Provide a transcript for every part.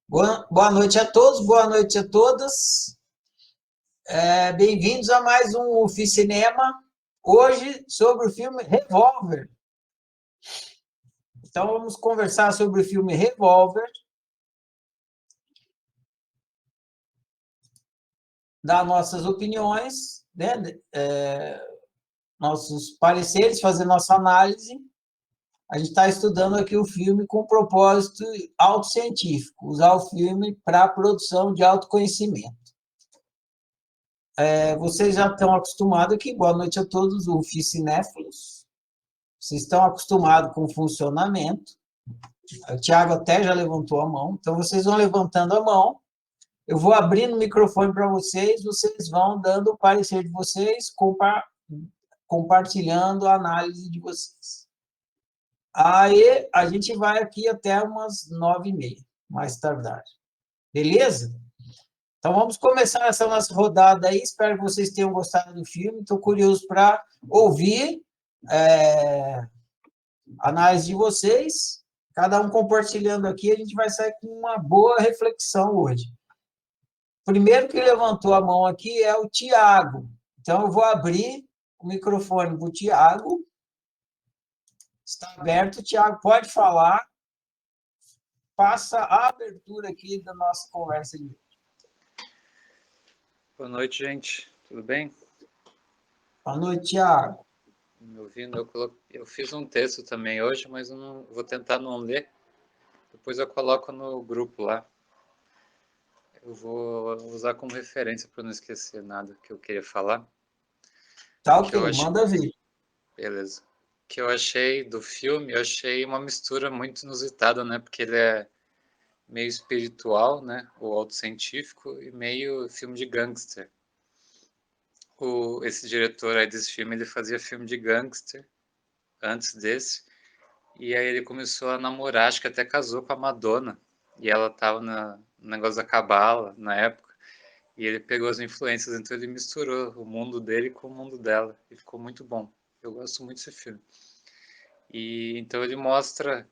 Boa noite a todos, boa noite a todas. Bem-vindos a mais um Oficinema, hoje sobre o filme Revolver. Então vamos conversar sobre o filme Revolver, dar nossas opiniões, né? Nossos pareceres, fazer nossa análise. A gente está estudando aqui o filme com propósito autocientífico, usar o filme para a produção de autoconhecimento. Vocês já estão acostumados aqui, boa noite a todos, o Oficinéfilos. Vocês estão acostumados com o funcionamento. O Thiago até já levantou a mão, então vocês vão levantando a mão. Eu vou abrindo o microfone para vocês, vocês vão dando o parecer de vocês, compartilhando a análise de vocês. Aí a gente vai aqui até umas 9h30, mais tardar. Beleza? Então vamos começar essa nossa rodada aí. Espero que vocês tenham gostado do filme. Estou curioso para ouvir a análise de vocês. Cada um compartilhando aqui, a gente vai sair com uma boa reflexão hoje. Primeiro que levantou a mão aqui é o Tiago. Então eu vou abrir o microfone para o Tiago. Está aberto, Tiago, pode falar. Faça a abertura aqui da nossa conversa de hoje. Boa noite, gente. Tudo bem? Boa noite, Tiago. Me ouvindo? Eu fiz um texto também hoje, mas eu não, vou tentar não ler. Depois eu coloco no grupo lá. Eu vou usar como referência para não esquecer nada que eu queria falar. Tá ok, manda ver. Beleza. O que eu achei do filme, eu achei uma mistura muito inusitada, né? Porque ele é meio espiritual, né? Ou autocientífico, e meio filme de gangster. Esse diretor aí desse filme, ele fazia filme de gangster antes desse. E aí ele começou a namorar, acho que até casou com a Madonna. E ela tava no negócio da cabala na época. E ele pegou as influências, então ele misturou o mundo dele com o mundo dela. E ficou muito bom. Eu gosto muito desse filme. E então ele mostra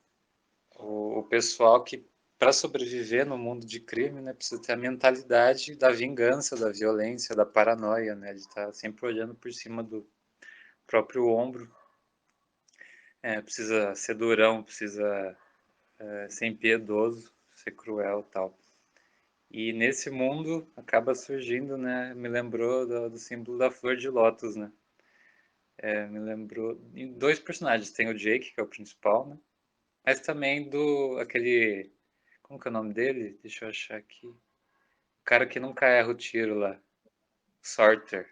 o pessoal que, para sobreviver no mundo de crime, né, precisa ter a mentalidade da vingança, da violência, da paranoia, né? Ele tá sempre olhando por cima do próprio ombro. Precisa ser durão, precisa ser impiedoso, ser cruel e tal. E nesse mundo acaba surgindo, né? Me lembrou do símbolo da flor de lótus, né? Me lembrou em dois personagens. Tem o Jake, que é o principal, né? Mas também do aquele, como que é o nome dele? Deixa eu achar aqui. O cara que nunca erra o tiro lá, Sorter.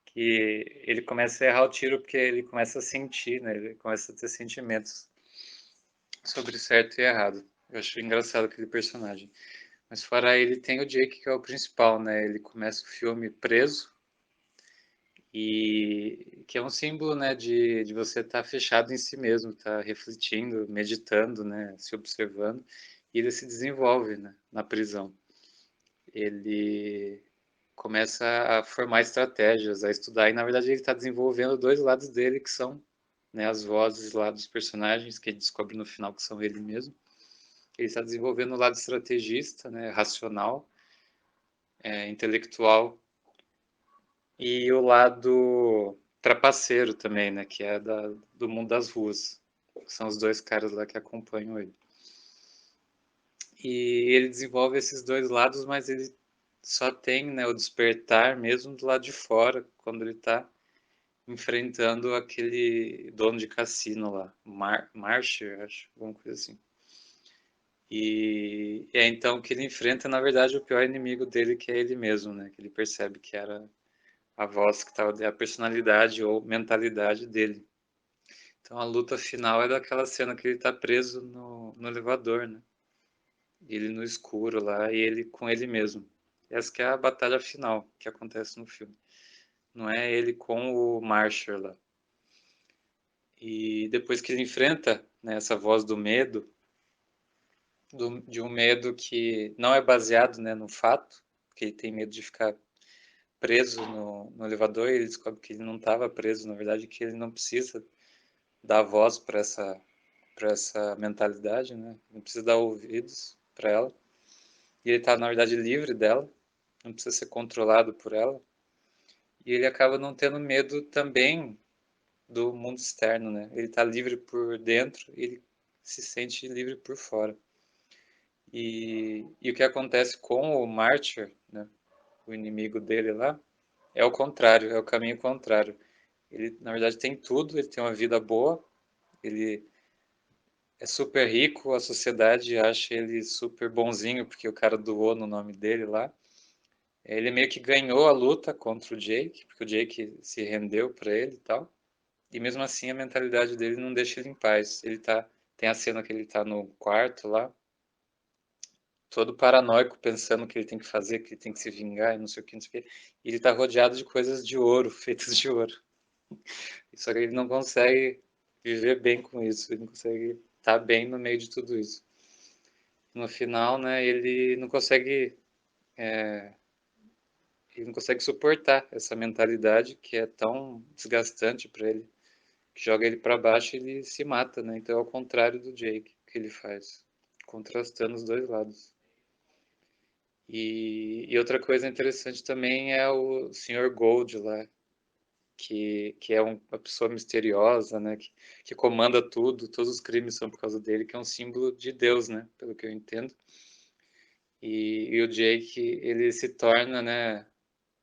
Que ele começa a errar o tiro porque ele começa a sentir, né? Ele começa a ter sentimentos sobre certo e errado. Eu acho engraçado aquele personagem. Mas fora ele tem o Jake, que é o principal, né? Ele começa o filme preso e que é um símbolo, né, de você estar fechado em si mesmo, estar refletindo, meditando, né, se observando. E ele se desenvolve, né, na prisão. Ele começa a formar estratégias, a estudar e na verdade ele está desenvolvendo dois lados dele que são, né, as vozes lá dos personagens que ele descobre no final que são ele mesmo. Ele está desenvolvendo o lado estrategista, né, racional, intelectual, e o lado trapaceiro também, né, que é do mundo das ruas. São os dois caras lá que acompanham ele. E ele desenvolve esses dois lados, mas ele só tem, né, o despertar mesmo do lado de fora, quando ele está enfrentando aquele dono de cassino lá, Marsher, acho, alguma coisa assim. E é então que ele enfrenta, na verdade, o pior inimigo dele, que é ele mesmo, né? Que ele percebe que era a voz que estava, a personalidade ou mentalidade dele. Então a luta final é daquela cena que ele está preso no elevador, né? Ele no escuro lá e ele com ele mesmo. Essa que é a batalha final que acontece no filme. Não é ele com o Marshall lá. E depois que ele enfrenta, né, essa voz do medo, de um medo que não é baseado, né, no fato, que ele tem medo de ficar preso no elevador, e ele descobre que ele não estava preso, na verdade, que ele não precisa dar voz para para essa mentalidade, né? Não precisa dar ouvidos para ela. E ele está, na verdade, livre dela, não precisa ser controlado por ela. E ele acaba não tendo medo também do mundo externo, né? Ele está livre por dentro e ele se sente livre por fora. E o que acontece com o Mártir, né? O inimigo dele lá, é o contrário, é o caminho contrário. Ele, na verdade, tem tudo, ele tem uma vida boa, ele é super rico, a sociedade acha ele super bonzinho, porque o cara doou no nome dele lá. Ele meio que ganhou a luta contra o Jake, porque o Jake se rendeu para ele e tal. E mesmo assim a mentalidade dele não deixa ele em paz. Tem a cena que ele tá no quarto lá, todo paranoico, pensando que ele tem que fazer, que ele tem que se vingar e não sei o que, não sei o que. E ele tá rodeado de coisas de ouro, feitas de ouro. Só que ele não consegue viver bem com isso, ele não consegue estar bem no meio de tudo isso. No final, né, ele não consegue suportar essa mentalidade que é tão desgastante para ele, que joga ele para baixo e ele se mata, né? Então é ao contrário do Jake que ele faz, contrastando os dois lados. E outra coisa interessante também é o Sr. Gold lá, que é uma pessoa misteriosa, né? Que comanda tudo, todos os crimes são por causa dele, que é um símbolo de Deus, né? Pelo que eu entendo. E o Jake, ele se torna, né,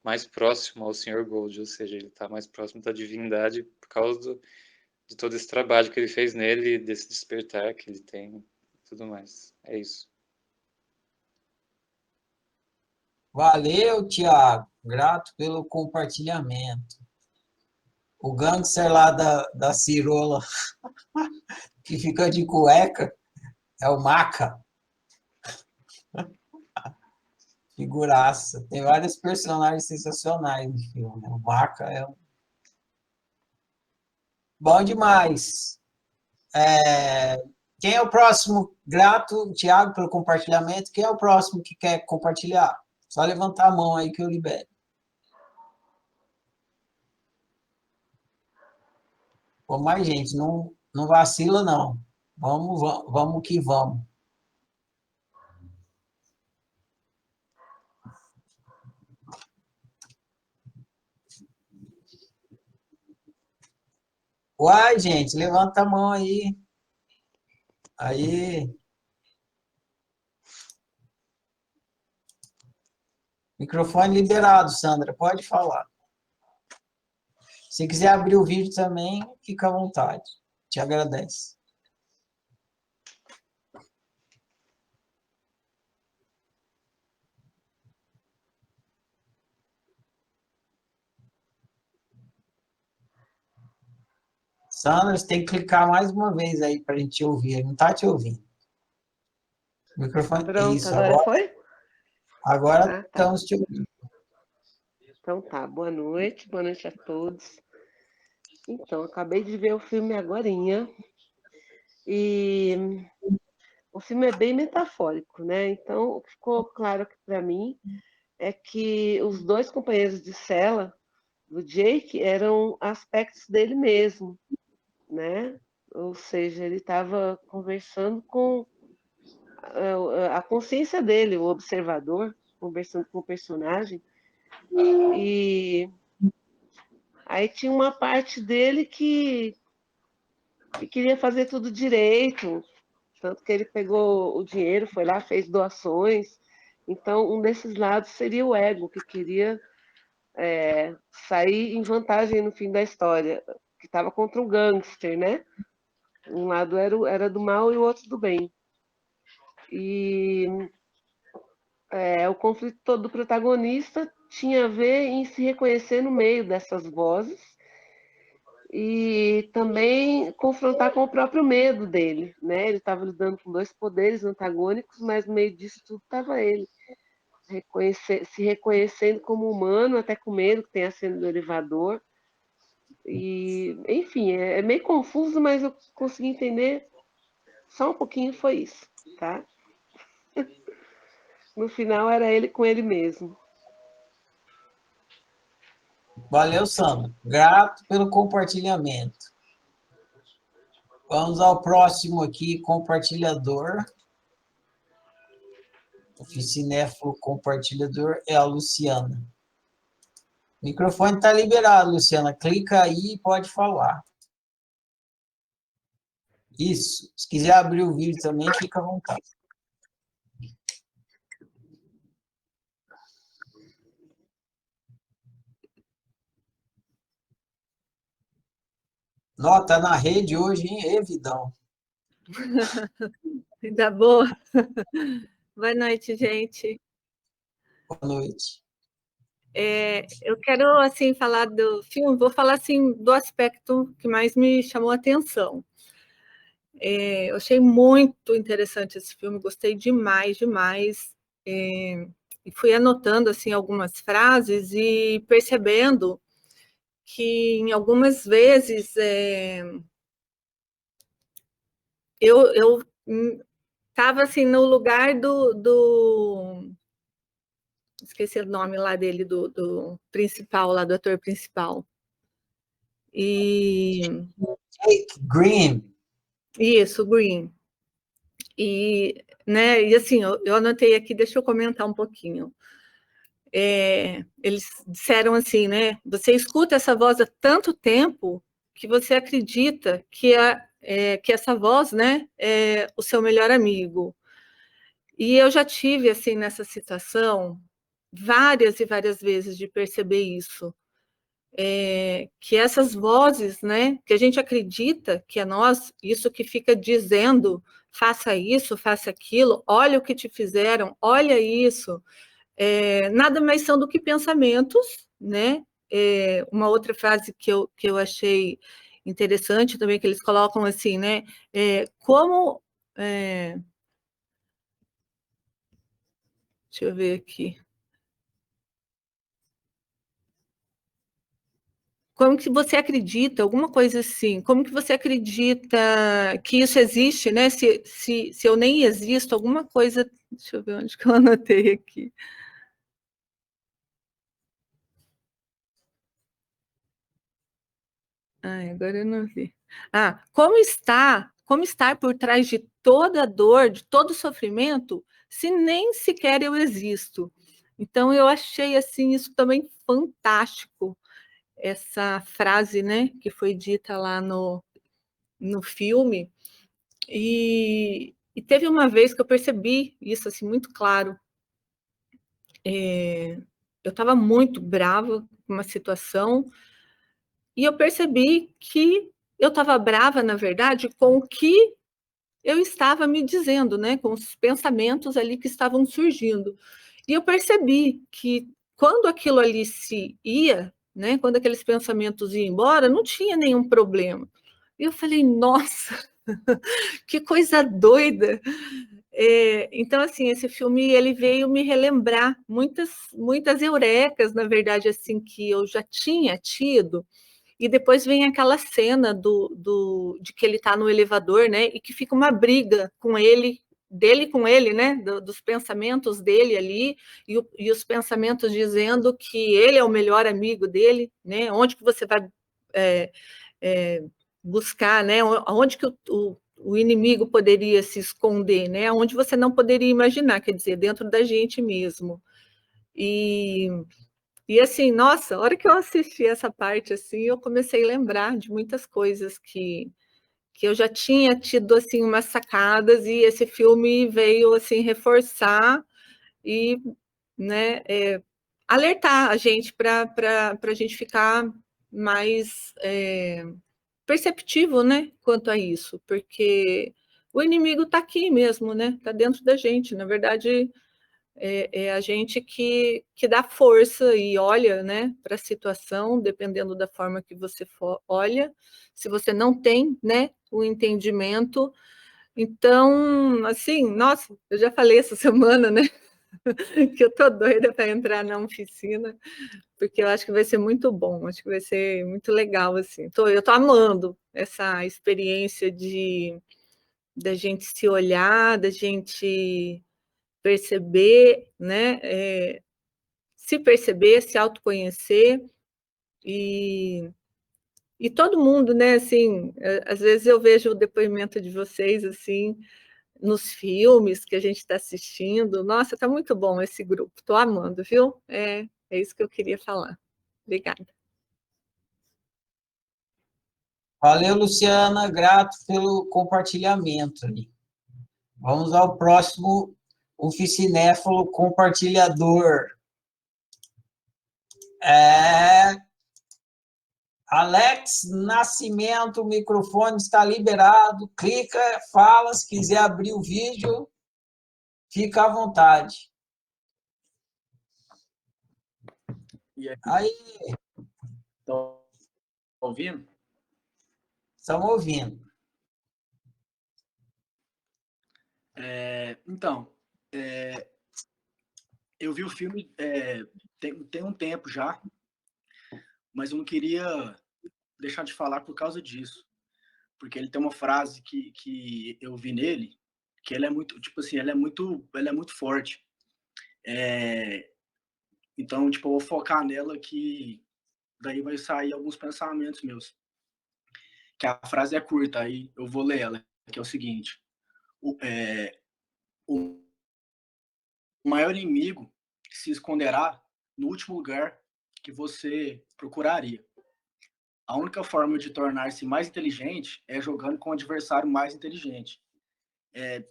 mais próximo ao Sr. Gold, ou seja, ele está mais próximo da divindade por causa de todo esse trabalho que ele fez nele, desse despertar que ele tem e tudo mais. É isso. Valeu, Tiago. Grato pelo compartilhamento. O gangster lá da Cirola, que fica de cueca, é o Maca. Figuraça. Tem vários personagens sensacionais no filme, né? O Maca é bom demais. Quem é o próximo? Grato, Tiago, pelo compartilhamento. Quem é o próximo que quer compartilhar? Só levantar a mão aí que eu libero. Pô, mais gente, não vacila, não. Vamos que vamos. Uai, gente, levanta a mão aí. Aí, microfone liberado, Sandra, pode falar. Se quiser abrir o vídeo também, fica à vontade. Te agradece. Sandra, você tem que clicar mais uma vez aí para a gente te ouvir. Ele não está te ouvindo. Microfone. Pronto, Isso, agora foi? agora Ah, tá. estamos te ouvindo. Então tá, boa noite a todos. Então, acabei de ver o filme agorinha e o filme é bem metafórico, né? Então, o que ficou claro aqui para mim é que os dois companheiros de cela do Jake eram aspectos dele mesmo, né? Ou seja, ele estava conversando com a consciência dele, o observador, conversando com o personagem. E aí tinha uma parte dele que queria fazer tudo direito, tanto que ele pegou o dinheiro, foi lá, fez doações. Então, um desses lados seria o ego, que queria sair em vantagem no fim da história, que estava contra um gangster, né? Um lado era do mal e o outro do bem. E o conflito todo do protagonista tinha a ver em se reconhecer no meio dessas vozes e também confrontar com o próprio medo dele, né? Ele estava lidando com dois poderes antagônicos, mas no meio disso tudo estava ele, se reconhecendo como humano, até com medo que tenha sido do elevador. E, enfim, é meio confuso, mas eu consegui entender só um pouquinho, foi isso, tá? No final era ele com ele mesmo. Valeu, Sandra. Grato pelo compartilhamento. Vamos ao próximo aqui, compartilhador. Oficinéfilo compartilhador é a Luciana. O microfone está liberado, Luciana. Clica aí e pode falar. Isso. Se quiser abrir o vídeo também, fica à vontade. Nó, tá na rede hoje, hein? Evidão. Ainda boa. Boa noite, gente. Boa noite. Eu quero, assim, falar do filme, vou falar, assim, do aspecto que mais me chamou a atenção. Eu achei muito interessante esse filme, gostei demais, demais. E fui anotando, assim, algumas frases e percebendo que, em algumas vezes, eu estava, assim, no lugar esqueci o nome lá dele, do principal, lá do ator principal. Jake Green. Isso, Green. Né, e assim, eu anotei aqui, deixa eu comentar um pouquinho. Eles disseram assim, né? Você escuta essa voz há tanto tempo que você acredita que essa voz, né, é o seu melhor amigo. E eu já tive, assim, nessa situação, várias e várias vezes de perceber isso. Que essas vozes, né, que a gente acredita que é nós, isso que fica dizendo, faça isso, faça aquilo, olha o que te fizeram, olha isso, nada mais são do que pensamentos, né? Uma outra frase que eu achei interessante também, que eles colocam assim, né? Deixa eu ver aqui. Como que você acredita, alguma coisa assim, como que você acredita que isso existe, né? Se eu nem existo, alguma coisa. Deixa eu ver onde que eu anotei aqui. Ai, agora eu não vi. Como estar por trás de toda dor, de todo sofrimento, se nem sequer eu existo? Então, eu achei, assim, isso também fantástico, essa frase, né, que foi dita lá no filme. E teve uma vez que eu percebi isso, assim, muito claro. Eu estava muito brava com uma situação, e eu percebi que eu estava brava, na verdade, com o que eu estava me dizendo, né? Com os pensamentos ali que estavam surgindo. E eu percebi que quando aquilo ali se ia, né? Quando aqueles pensamentos iam embora, não tinha nenhum problema. E eu falei, nossa, que coisa doida! Então, assim, esse filme ele veio me relembrar muitas eurecas, na verdade, assim, que eu já tinha tido. E depois vem aquela cena de que ele está no elevador, né? E que fica uma briga com ele, dele com ele, né? Dos pensamentos dele ali, e os pensamentos dizendo que ele é o melhor amigo dele, né? Onde que você vai buscar, né? Onde que o inimigo poderia se esconder, né? Onde você não poderia imaginar, quer dizer, dentro da gente mesmo. E assim, nossa, a hora que eu assisti essa parte, assim, eu comecei a lembrar de muitas coisas que eu já tinha tido, assim, umas sacadas, e esse filme veio, assim, reforçar e, né, alertar a gente para a gente ficar mais perceptivo, né, quanto a isso, porque o inimigo está aqui mesmo, né, está dentro da gente, na verdade é a gente que dá força e olha, né, para a situação, dependendo da forma que você olha, se você não tem, né, o entendimento. Então, assim, nossa, eu já falei essa semana, né, que eu tô doida para entrar na oficina, porque eu acho que vai ser muito bom, acho que vai ser muito legal, assim. Eu tô amando essa experiência da gente se olhar, da gente perceber, né? Se perceber, se autoconhecer e E todo mundo, né, assim, às vezes eu vejo o depoimento de vocês, assim, nos filmes que a gente está assistindo. Nossa, está muito bom esse grupo, estou amando, viu? É isso que eu queria falar. Obrigada. Valeu, Luciana, grato pelo compartilhamento ali. Vamos ao próximo oficinéfalo compartilhador. Alex Nascimento, o microfone está liberado. Clica, fala, se quiser abrir o vídeo, fica à vontade. E aí? Estão ouvindo? Estamos ouvindo. Então, eu vi o filme tem um tempo já, mas eu não queria deixar de falar por causa disso, porque ele tem uma frase que eu vi nele, que ela é muito, tipo assim, ela é muito forte. Então, tipo, eu vou focar nela que daí vai sair alguns pensamentos meus. Que a frase é curta, aí eu vou ler ela, que é o seguinte: o maior inimigo se esconderá no último lugar que você procuraria. A única forma de tornar-se mais inteligente é jogando com o adversário mais inteligente.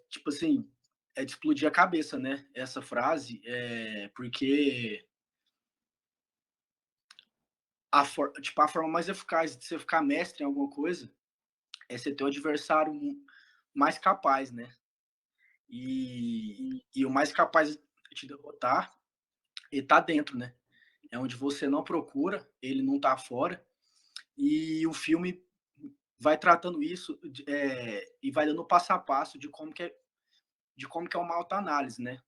Tipo assim, é de explodir a cabeça, né? Essa frase, porque a forma mais eficaz de você ficar mestre em alguma coisa é você ter o adversário mais capaz, né? E o mais capaz de te derrotar, ele tá dentro, né? É onde você não procura, ele não tá fora. E o filme vai tratando isso e vai dando passo a passo de como que é uma autoanálise, né?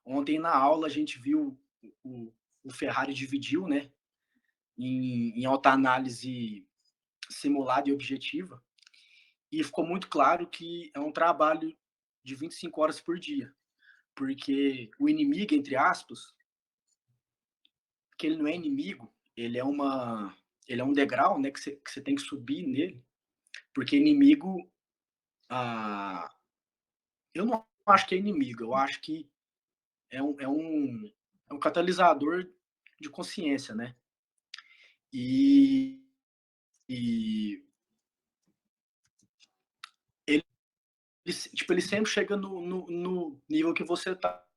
Ontem na aula a gente viu o Ferrari dividiu, né? Em autoanálise simulada e objetiva. E ficou muito claro que é um trabalho de 25 horas por dia. Porque o inimigo, entre aspas, que ele não é inimigo, ele é um degrau, né, que você tem que subir nele, porque inimigo, eu não acho que é inimigo, eu acho que é um catalisador de consciência, né? E, e ele, tipo, ele sempre chega no nível que você tá.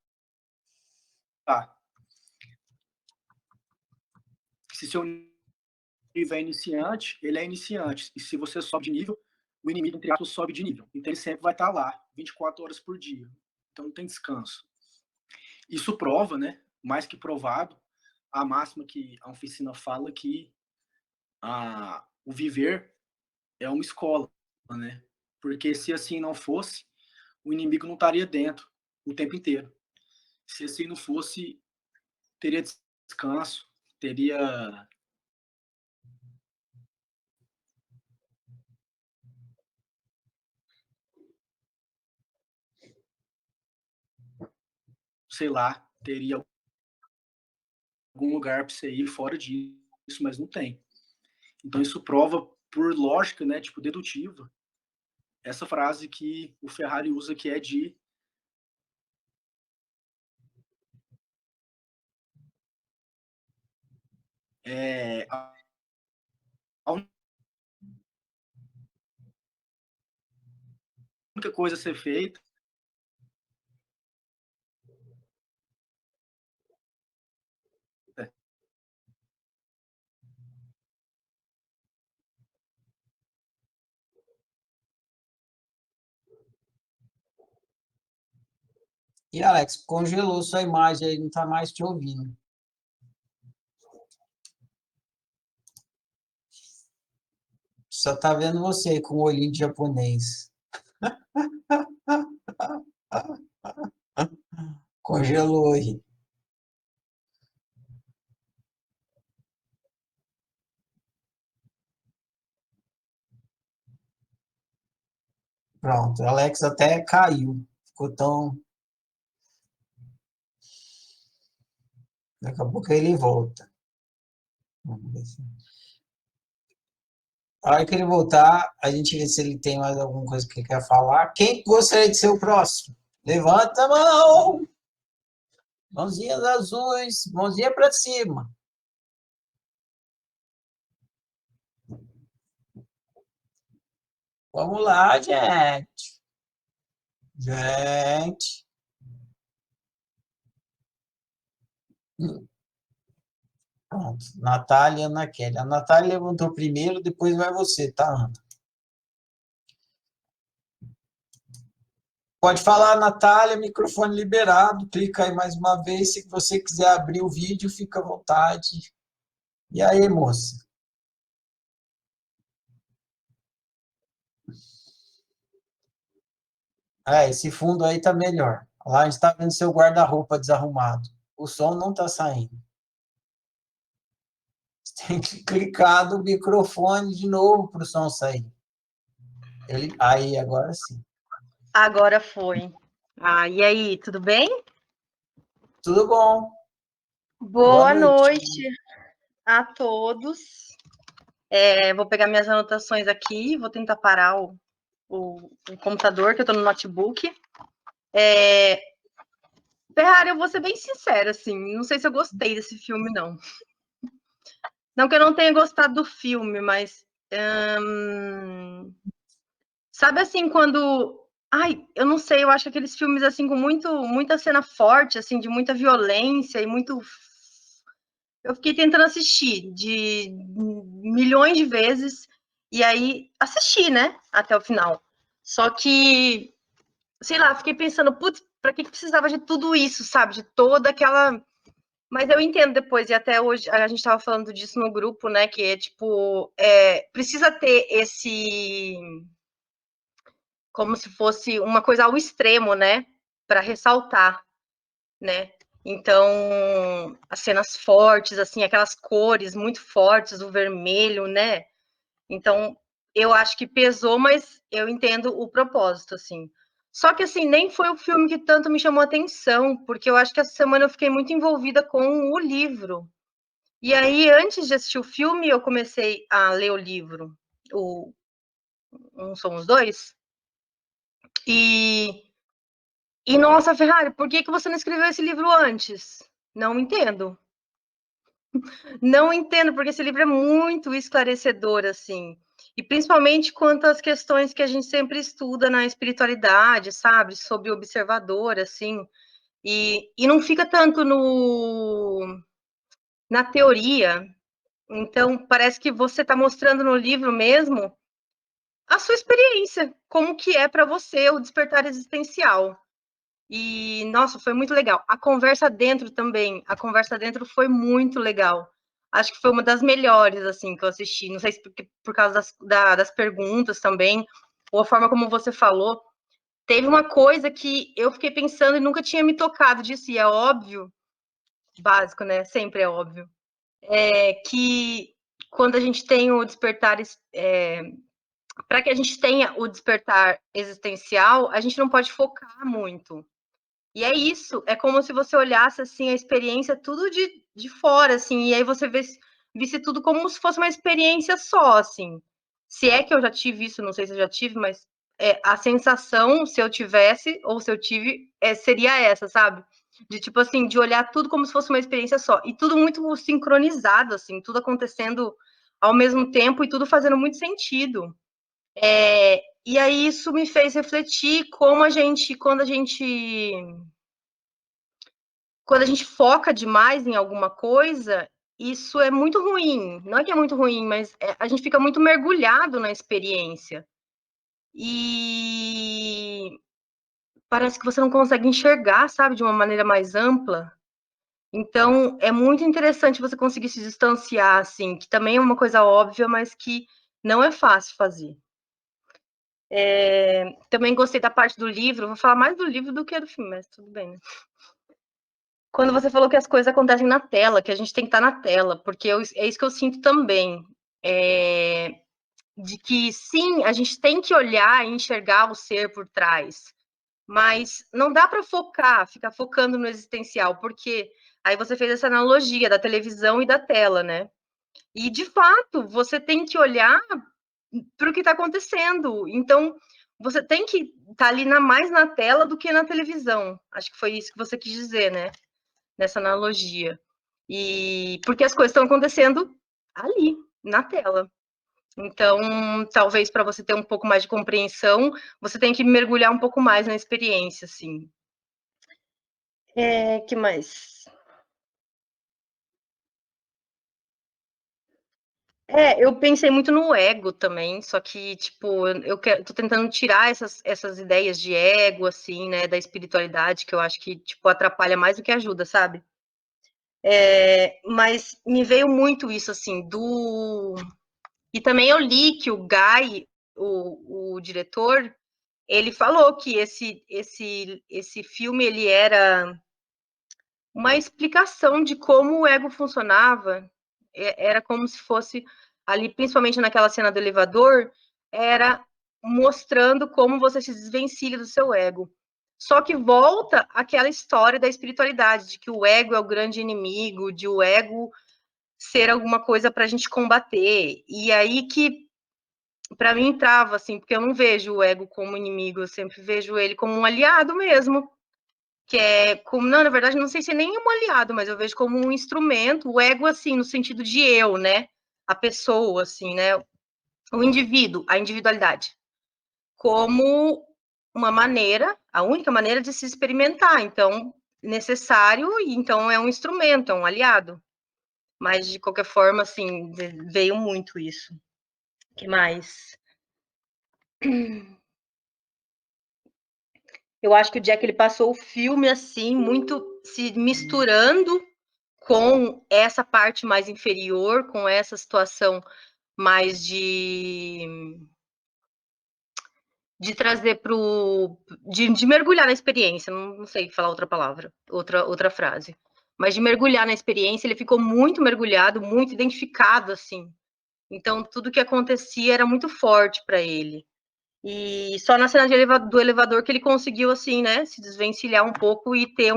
Se seu nível é iniciante, ele é iniciante. E se você sobe de nível, o inimigo, entre aspas, sobe de nível. Então ele sempre vai estar lá, 24 horas por dia. Então não tem descanso. Isso prova, né? Mais que provado, a máxima que a oficina fala que o viver é uma escola, né? Porque se assim não fosse, o inimigo não estaria dentro o tempo inteiro. Se assim não fosse, teria descanso, teria sei lá, teria algum lugar para você ir fora disso, mas não tem. Então isso prova por lógica, né, tipo dedutiva, essa frase que o Ferrari usa que é de a única coisa a ser feita E, Alex, congelou sua imagem aí, não está mais te ouvindo. Só está vendo você com o olhinho de japonês. Congelou aí. Pronto, Alex até caiu. Ficou tão. Daqui a pouco ele volta. Vamos ver se... A hora que ele voltar, a gente vê se ele tem mais alguma coisa que ele quer falar. Quem gostaria de ser o próximo? Levanta a mão! Mãozinhas azuis, mãozinha para cima. Vamos lá, gente. Gente. Pronto. Natália e Ana Kelly. A Natália levantou primeiro, depois vai você, tá, Ana? Pode falar, Natália, microfone liberado. Clica aí mais uma vez. Se você quiser abrir o vídeo, fica à vontade. E aí, moça? Esse fundo aí tá melhor. Lá a gente está vendo seu guarda-roupa desarrumado. O som não está saindo. Você tem que clicar no microfone de novo para o som sair. Aí, agora sim. Agora foi. E aí, tudo bem? Tudo bom. Boa noite a todos. Vou pegar minhas anotações aqui, vou tentar parar o computador, que eu estou no notebook. Ferrari, eu vou ser bem sincera, assim, não sei se eu gostei desse filme, não. Não que eu não tenha gostado do filme, mas... sabe assim, quando... eu não sei, eu acho aqueles filmes, assim, com muita cena forte, assim, de muita violência e muito... Eu fiquei tentando assistir de milhões de vezes, e aí assisti, né, até o final. Só que, sei lá, fiquei pensando, putz, pra que precisava de tudo isso, sabe? De toda aquela... Mas eu entendo depois, e até hoje a gente estava falando disso no grupo, né, que é tipo, precisa ter esse... como se fosse uma coisa ao extremo, né, para ressaltar, né? Então, as cenas fortes, assim, aquelas cores muito fortes, o vermelho, né? Então, eu acho que pesou, mas eu entendo o propósito, assim. Só que, assim, nem foi o filme que tanto me chamou a atenção, porque eu acho que essa semana eu fiquei muito envolvida com o livro. E aí, antes de assistir o filme, eu comecei a ler o livro, o Um Somos Dois. E nossa, Ferrari, por que você não escreveu esse livro antes? Não entendo. Não entendo, porque esse livro é muito esclarecedor, assim. E principalmente quanto às questões que a gente sempre estuda na espiritualidade, sabe? Sobre o observador, assim. E não fica tanto na teoria. Então, parece que você está mostrando no livro mesmo a sua experiência, como que é para você o despertar existencial. E, nossa, foi muito legal. A conversa dentro também, a conversa dentro foi muito legal. Acho que foi uma das melhores, assim, que eu assisti. Não sei se por causa das perguntas também, ou a forma como você falou. Teve uma coisa que eu fiquei pensando e nunca tinha me tocado disso, e é óbvio, básico, né? Sempre é óbvio. Que quando a gente tem o despertar... para que a gente tenha o despertar existencial, a gente não pode focar muito. E é isso, é como se você olhasse, assim, a experiência tudo de fora, assim, e aí você visse tudo como se fosse uma experiência só, assim. Se é que eu já tive isso, não sei se eu já tive, mas a sensação, se eu tivesse, ou se eu tive, seria essa, sabe? De, tipo assim, de olhar tudo como se fosse uma experiência só. E tudo muito sincronizado, assim, tudo acontecendo ao mesmo tempo e tudo fazendo muito sentido. E aí isso me fez refletir como quando a gente foca demais em alguma coisa, isso é muito ruim. Não é que é muito ruim, mas a gente fica muito mergulhado na experiência. E parece que você não consegue enxergar, sabe, de uma maneira mais ampla. Então, é muito interessante você conseguir se distanciar, assim, que também é uma coisa óbvia, mas que não é fácil fazer. Também gostei da parte do livro, vou falar mais do livro do que do filme, mas tudo bem, né? Quando você falou que as coisas acontecem na tela, que a gente tem que estar na tela, porque é isso que eu sinto também. De que, sim, a gente tem que olhar e enxergar o ser por trás, mas não dá para ficar focando no existencial, porque aí você fez essa analogia da televisão e da tela, né? E, de fato, você tem que olhar para o que está acontecendo. Então, você tem que estar ali mais na tela do que na televisão. Acho que foi isso que você quis dizer, né? Nessa analogia. E porque as coisas estão acontecendo ali, na tela. Então, talvez para você ter um pouco mais de compreensão, você tem que mergulhar um pouco mais na experiência, assim. Que mais? Eu pensei muito no ego também, só que, tipo, tô tentando tirar essas ideias de ego, assim, né, da espiritualidade, que eu acho que, tipo, atrapalha mais do que ajuda, sabe? Mas me veio muito isso, assim, E também eu li que o Guy, o diretor, ele falou que esse filme, ele era uma explicação de como o ego funcionava. Era como se fosse ali, principalmente naquela cena do elevador, era mostrando como você se desvencilha do seu ego. Só que volta aquela história da espiritualidade, de que o ego é o grande inimigo, de o ego ser alguma coisa para a gente combater. E aí que, para mim, trava, assim, porque eu não vejo o ego como inimigo, eu sempre vejo ele como um aliado mesmo, que é como, não, na verdade, não sei se é nem um aliado, mas eu vejo como um instrumento, o ego, assim, no sentido de eu, né? A pessoa, assim, né? O indivíduo, a individualidade, como uma maneira, a única maneira de se experimentar. Então, necessário, e então é um instrumento, é um aliado. Mas, de qualquer forma, assim, veio muito isso. O que mais? Eu acho que o Jack, ele passou o filme, assim, muito se misturando com essa parte mais inferior, com essa situação mais de trazer de mergulhar na experiência, não sei falar outra palavra, outra frase, mas de mergulhar na experiência, ele ficou muito mergulhado, muito identificado, assim. Então, tudo que acontecia era muito forte para ele. E só na cena do elevador que ele conseguiu, assim, né, se desvencilhar um pouco e ter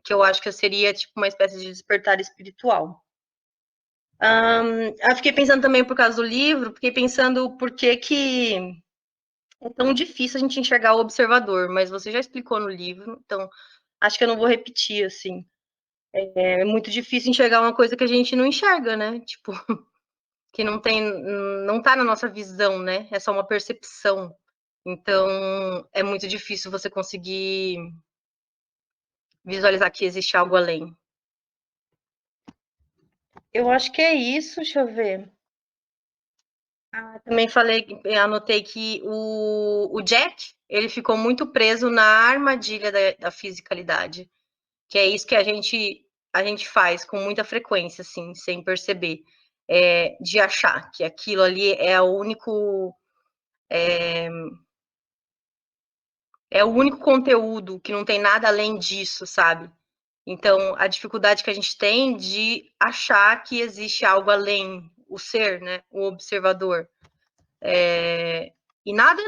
que eu acho que seria, tipo, uma espécie de despertar espiritual. Eu fiquei pensando também por causa do livro, fiquei pensando por que é tão difícil a gente enxergar o observador, mas você já explicou no livro, então acho que eu não vou repetir, assim. É muito difícil enxergar uma coisa que a gente não enxerga, né? Tipo, que não tá na nossa visão, né? É só uma percepção. Então, é muito difícil você conseguir visualizar que existe algo além. Eu acho que é isso, deixa eu ver. Também anotei que o Jack, ele ficou muito preso na armadilha da fisicalidade, que é isso que a gente faz com muita frequência, assim, sem perceber, de achar que aquilo ali é o único conteúdo, que não tem nada além disso, sabe? Então, a dificuldade que a gente tem de achar que existe algo além, o ser, né? O observador. E nada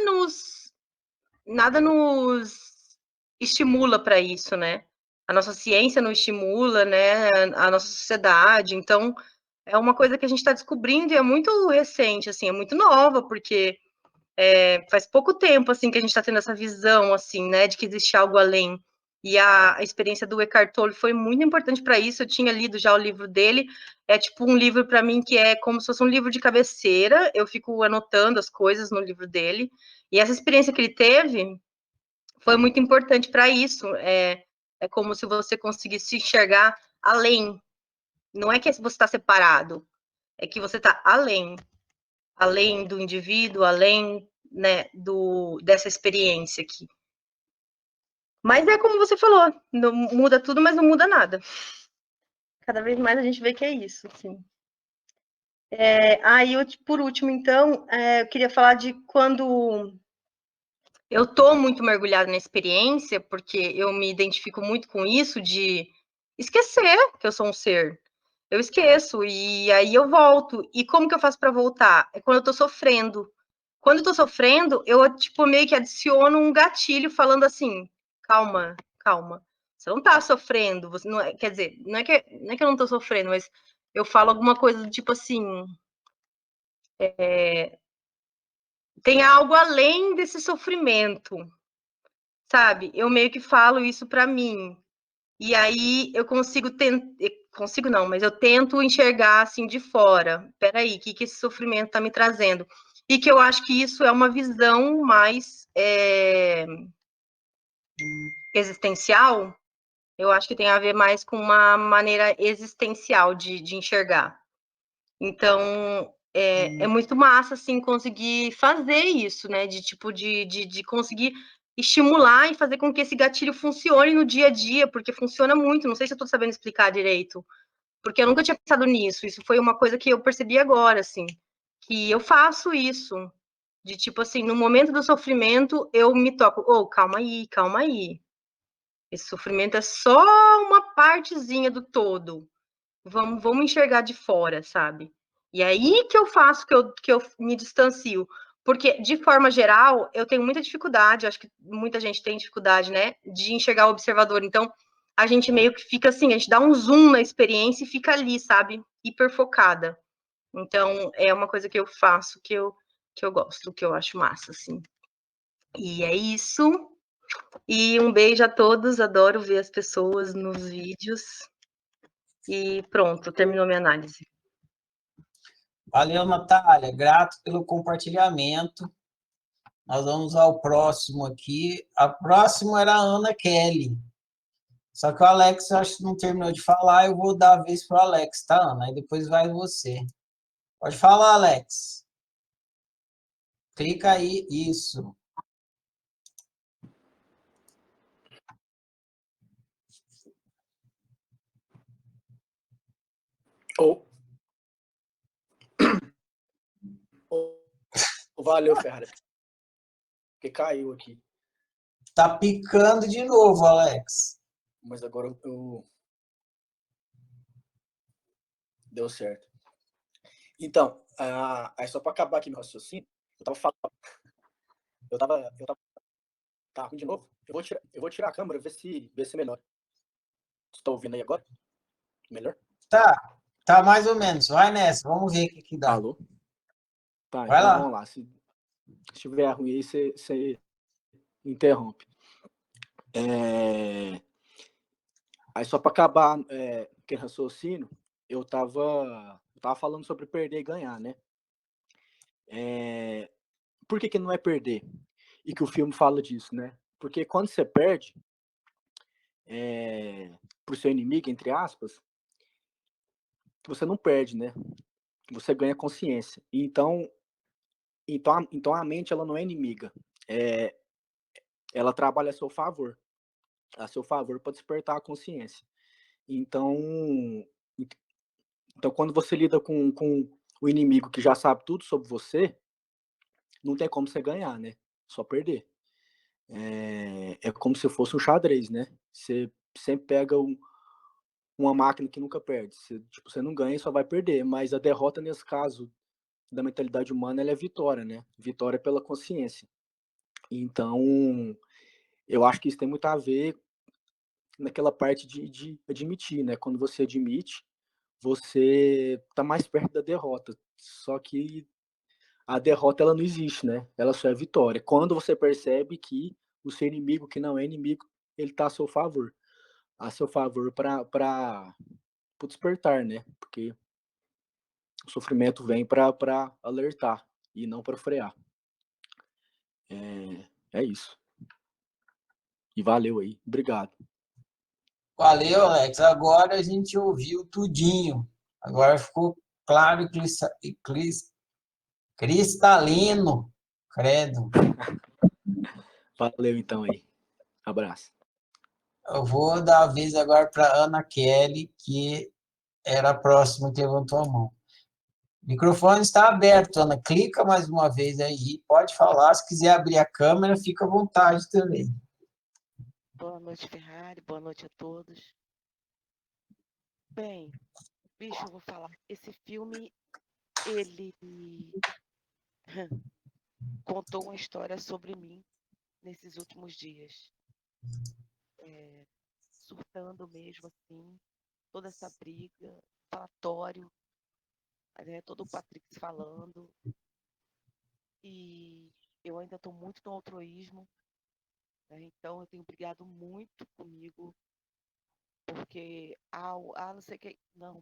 nos estimula para isso, né? A nossa ciência não estimula, né? A nossa sociedade. Então, é uma coisa que a gente está descobrindo e é muito recente, assim, é muito nova, porque faz pouco tempo, assim, que a gente está tendo essa visão, assim, né, de que existe algo além. E a experiência do Eckhart Tolle foi muito importante para isso. Eu tinha lido já o livro dele. É tipo um livro para mim que é como se fosse um livro de cabeceira. Eu fico anotando as coisas no livro dele. E essa experiência que ele teve foi muito importante para isso. É como se você conseguisse enxergar além. Não é que você está separado, é que você está além do indivíduo, além, né, dessa experiência aqui. Mas é como você falou, não muda tudo, mas não muda nada. Cada vez mais a gente vê que é isso, assim. Aí, por último, então, eu queria falar de quando eu estou muito mergulhada na experiência, porque eu me identifico muito com isso, de esquecer que eu sou um ser. Eu esqueço, e aí eu volto. E como que eu faço para voltar? É quando eu estou sofrendo. Quando eu tô sofrendo, eu, tipo, meio que adiciono um gatilho falando assim, calma, calma. Você não tá sofrendo, você não quer dizer, não é que eu não tô sofrendo, mas eu falo alguma coisa do tipo assim, tem algo além desse sofrimento, sabe? Eu meio que falo isso para mim. E aí eu consigo não, mas eu tento enxergar assim de fora. Peraí, o que esse sofrimento está me trazendo? E que eu acho que isso é uma visão mais existencial. Eu acho que tem a ver mais com uma maneira existencial de enxergar. Então, é muito massa, assim, conseguir fazer isso, né? De conseguir estimular e fazer com que esse gatilho funcione no dia a dia, porque funciona muito. Não sei se eu estou sabendo explicar direito, porque eu nunca tinha pensado nisso. Isso foi uma coisa que eu percebi agora, assim, que eu faço isso. De tipo assim, no momento do sofrimento, eu me toco. Oh, calma aí, calma aí. Esse sofrimento é só uma partezinha do todo. Vamos enxergar de fora, sabe? E aí que eu faço, que eu me distancio. Porque, de forma geral, eu tenho muita dificuldade, acho que muita gente tem dificuldade, né, de enxergar o observador. Então, a gente meio que fica assim, a gente dá um zoom na experiência e fica ali, sabe? Hiper focada. Então, é uma coisa que eu faço, que eu gosto, que eu acho massa, assim. E é isso. E um beijo a todos, adoro ver as pessoas nos vídeos. E pronto, terminou minha análise. Valeu, Natália. Grato pelo compartilhamento. Nós vamos ao próximo aqui. A próxima era a Ana Kelly. Só que o Alex, eu acho que não terminou de falar. Eu vou dar a vez para o Alex, tá, Ana? Aí depois vai você. Pode falar, Alex. Clica aí. Isso. Valeu, Ferrari. Porque caiu aqui. Tá picando de novo, Alex. Mas agora deu certo. Então, aí só para acabar aqui meu raciocínio, eu tava falando. Eu tava. Tá ruim de novo? Eu vou tirar a câmera, ver se melhora. Você tá ouvindo aí agora? Melhor? Tá mais ou menos. Vai nessa. Vamos ver o que dá. Alô? Tá, Vai então lá. vamos lá. Se estiver ruim aí, você interrompe. Aí só para acabar aquele raciocínio, eu tava falando sobre perder e ganhar, né? Por que não é perder? E que o filme fala disso, né? Porque quando você perde pro seu inimigo, entre aspas, você não perde, né? Você ganha consciência. Então a mente ela não é inimiga. Ela trabalha a seu favor para despertar a consciência. Então quando você lida com o inimigo que já sabe tudo sobre você, não tem como você ganhar, né? Só perder. É como se fosse um xadrez, né? Você sempre pega uma máquina que nunca perde. Você não ganha e só vai perder. Mas a derrota, nesse caso, da mentalidade humana, ela é vitória, né? Vitória pela consciência. Então, eu acho que isso tem muito a ver naquela parte de admitir, né? Quando você admite, você tá mais perto da derrota. Só que a derrota, ela não existe, né? Ela só é vitória. Quando você percebe que o seu inimigo, que não é inimigo, ele tá a seu favor para o despertar, né? Porque o sofrimento vem para alertar e não para frear. É isso. E valeu aí. Obrigado. Valeu, Alex. Agora a gente ouviu tudinho. Agora ficou claro e cristalino. Credo. Valeu então aí. Abraço. Eu vou dar a vez agora para Ana Kelly, que era a próxima que levantou a mão. O microfone está aberto, Ana. Clica mais uma vez aí. Pode falar. Se quiser abrir a câmera, fica à vontade também. Boa noite, Ferrari. Boa noite a todos. Bem, bicho, eu vou falar. Esse filme, ele contou uma história sobre mim nesses últimos dias. Surtando mesmo, assim, toda essa briga, falatório, né, todo o Patrick falando. e eu ainda estou muito no altruísmo, né? Então eu tenho brigado muito comigo, porque, não sei o que, não,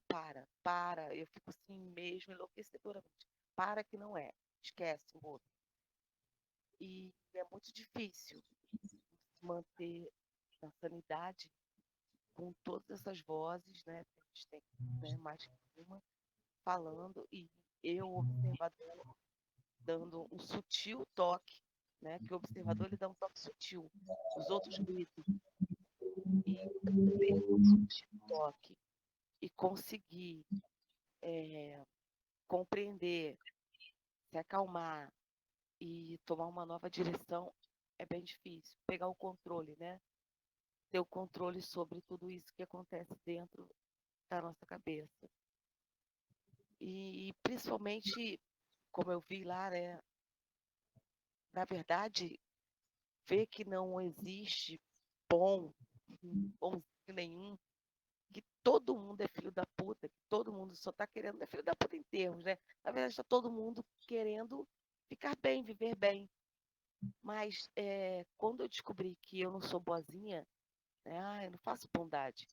para, eu fico assim mesmo, enlouquecedoramente, para que não é, esquece o outro. E é muito difícil manter a sanidade com todas essas vozes, né? A gente tem, né, mais que uma falando, e eu, observador, dando um sutil toque, né? Que o observador ele dá um toque sutil, os outros gritam. E eu ler esse sutil toque e conseguir compreender, se acalmar e tomar uma nova direção é bem difícil. Pegar o controle, né? Ter o controle sobre tudo isso que acontece dentro da nossa cabeça. E principalmente, como eu vi lá, né? Na verdade, ver que não existe bonzinho nenhum, que todo mundo é filho da puta, que todo mundo só tá querendo, é filho da puta em termos, né? Na verdade, está todo mundo querendo ficar bem, viver bem. Mas quando eu descobri que eu não sou boazinha, né? Eu não faço bondade.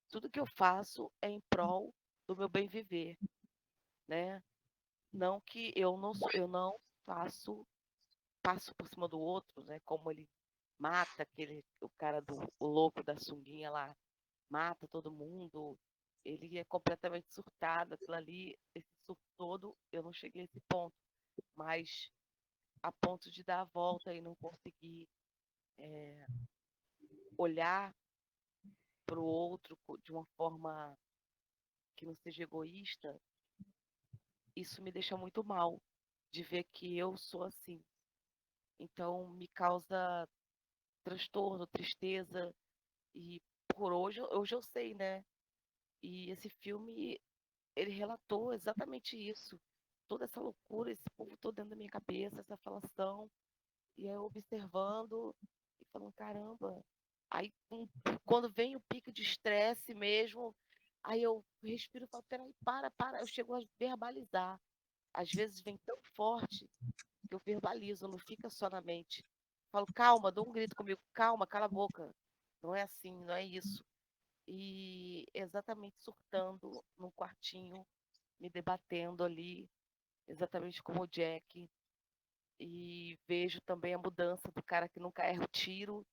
Tudo que eu faço é em prol do meu bem viver, né? Não que eu não faço, passo por cima do outro, né? Como ele mata o cara o louco da sunguinha lá, mata todo mundo. Ele é completamente surtado, aquilo ali, esse surto todo, eu não cheguei a esse ponto, mas a ponto de dar a volta e não conseguir olhar para o outro de uma forma que não seja egoísta, isso me deixa muito mal de ver que eu sou assim. Então me causa transtorno, tristeza, e por hoje eu sei, né? E esse filme, ele relatou exatamente isso. Toda essa loucura, esse povo todo dentro da minha cabeça, essa falação, e eu observando e falando, caramba. Aí, quando vem o pico de estresse mesmo, aí eu respiro e falo, peraí, para. Eu chego a verbalizar. Às vezes vem tão forte que eu verbalizo, não fica só na mente. Falo, calma, dou um grito comigo, calma, cala a boca. Não é assim, não é isso. E exatamente surtando num quartinho, me debatendo ali, exatamente como o Jack. E vejo também a mudança do cara que nunca erra o tiro.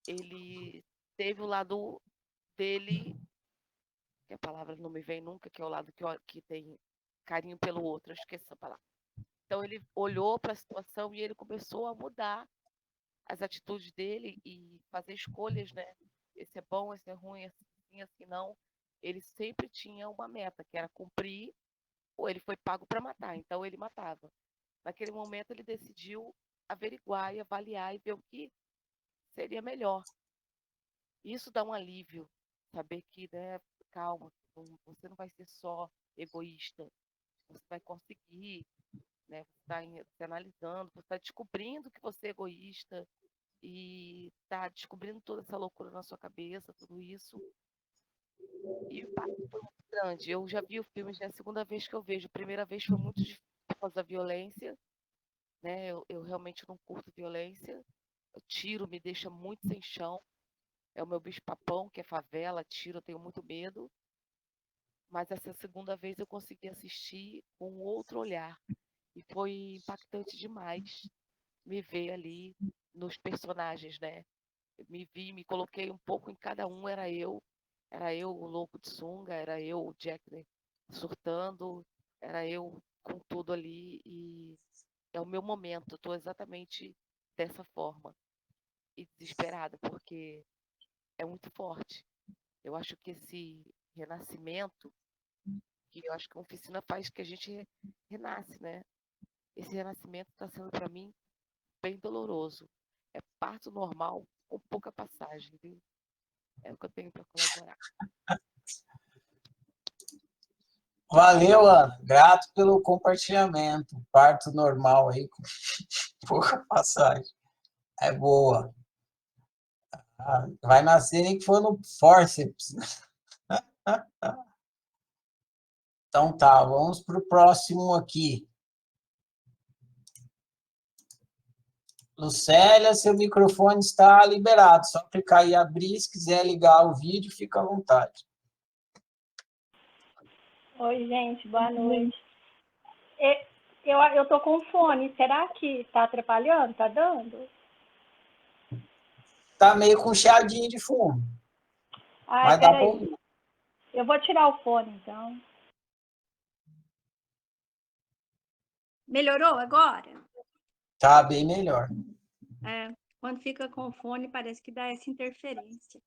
Ele teve o lado dele, que a palavra não me vem nunca, que é o lado que tem carinho pelo outro, eu esqueci essa palavra. Então ele olhou para a situação e ele começou a mudar as atitudes dele e fazer escolhas, né? Esse é bom, esse é ruim, assim não. Ele sempre tinha uma meta, que era cumprir, ou ele foi pago para matar, então ele matava. Naquele momento ele decidiu averiguar e avaliar e ver o que seria melhor. Isso dá um alívio, saber que, né, calma, você não vai ser só egoísta, você vai conseguir, né? Você está se analisando, você está descobrindo que você é egoísta e está descobrindo toda essa loucura na sua cabeça, tudo isso. E o impacto foi muito grande. Eu já vi o filme, já é a segunda vez que eu vejo. A primeira vez foi muito difícil por causa da violência, né? Eu realmente não curto violência. O tiro me deixa muito sem chão. É o meu bicho-papão, que é favela, tiro, eu tenho muito medo. Mas essa segunda vez eu consegui assistir com outro olhar. E foi impactante demais me ver ali nos personagens, né? Eu me coloquei um pouco em cada um, era eu o louco de sunga, era eu o Jack, né, surtando, era eu com tudo ali e é o meu momento, estou exatamente dessa forma e desesperada porque é muito forte. Eu acho que esse renascimento, que eu acho que a oficina faz que a gente renasce, né? Esse renascimento está sendo para mim bem doloroso. É parto normal com pouca passagem, viu? É o que eu tenho para colaborar. Valeu, Ana. Grato pelo compartilhamento. Parto normal aí, com pouca passagem. É boa. Vai nascer nem que for no fórceps. Então tá, vamos para o próximo aqui. Lucélia, seu microfone está liberado. Só clicar e abrir. Se quiser ligar o vídeo, fica à vontade. Oi, gente, boa noite. Eu tô com fone, será que tá atrapalhando? Tá dando? Tá meio com chiadinho de fundo. Ai, Mas dá para peraí. ouvir. Eu vou tirar o fone, então. Melhorou agora? Tá bem melhor. Quando fica com fone, parece que dá essa interferência.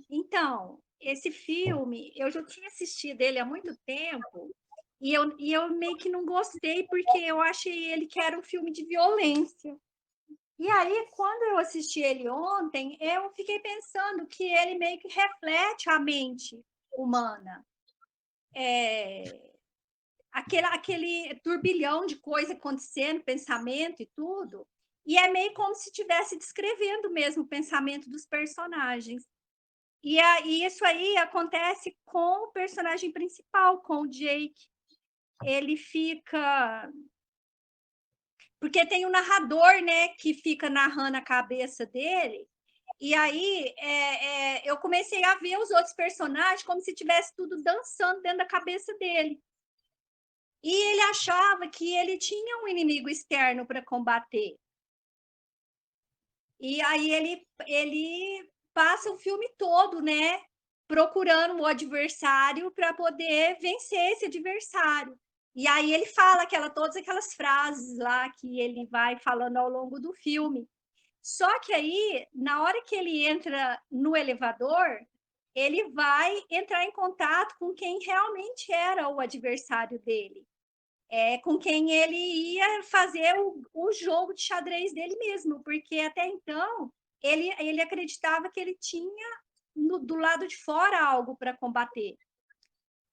Então, esse filme, eu já tinha assistido ele há muito tempo, e eu meio que não gostei, porque eu achei ele que era um filme de violência. E aí, quando eu assisti ele ontem, eu fiquei pensando que ele meio que reflete a mente humana. Aquele turbilhão de coisa acontecendo, pensamento e tudo, e é meio como se estivesse descrevendo mesmo o pensamento dos personagens. E isso aí acontece com o personagem principal, com o Jake. Ele fica... Porque tem um narrador, né, que fica narrando a cabeça dele, e aí eu comecei a ver os outros personagens como se tivesse tudo dançando dentro da cabeça dele. E ele achava que ele tinha um inimigo externo para combater. E aí ele passa o filme todo, né, procurando o adversário para poder vencer esse adversário. E aí ele fala todas aquelas frases lá que ele vai falando ao longo do filme. Só que aí, na hora que ele entra no elevador, ele vai entrar em contato com quem realmente era o adversário dele. Com quem ele ia fazer o jogo de xadrez dele mesmo, porque até então ele acreditava que ele tinha do lado de fora algo para combater.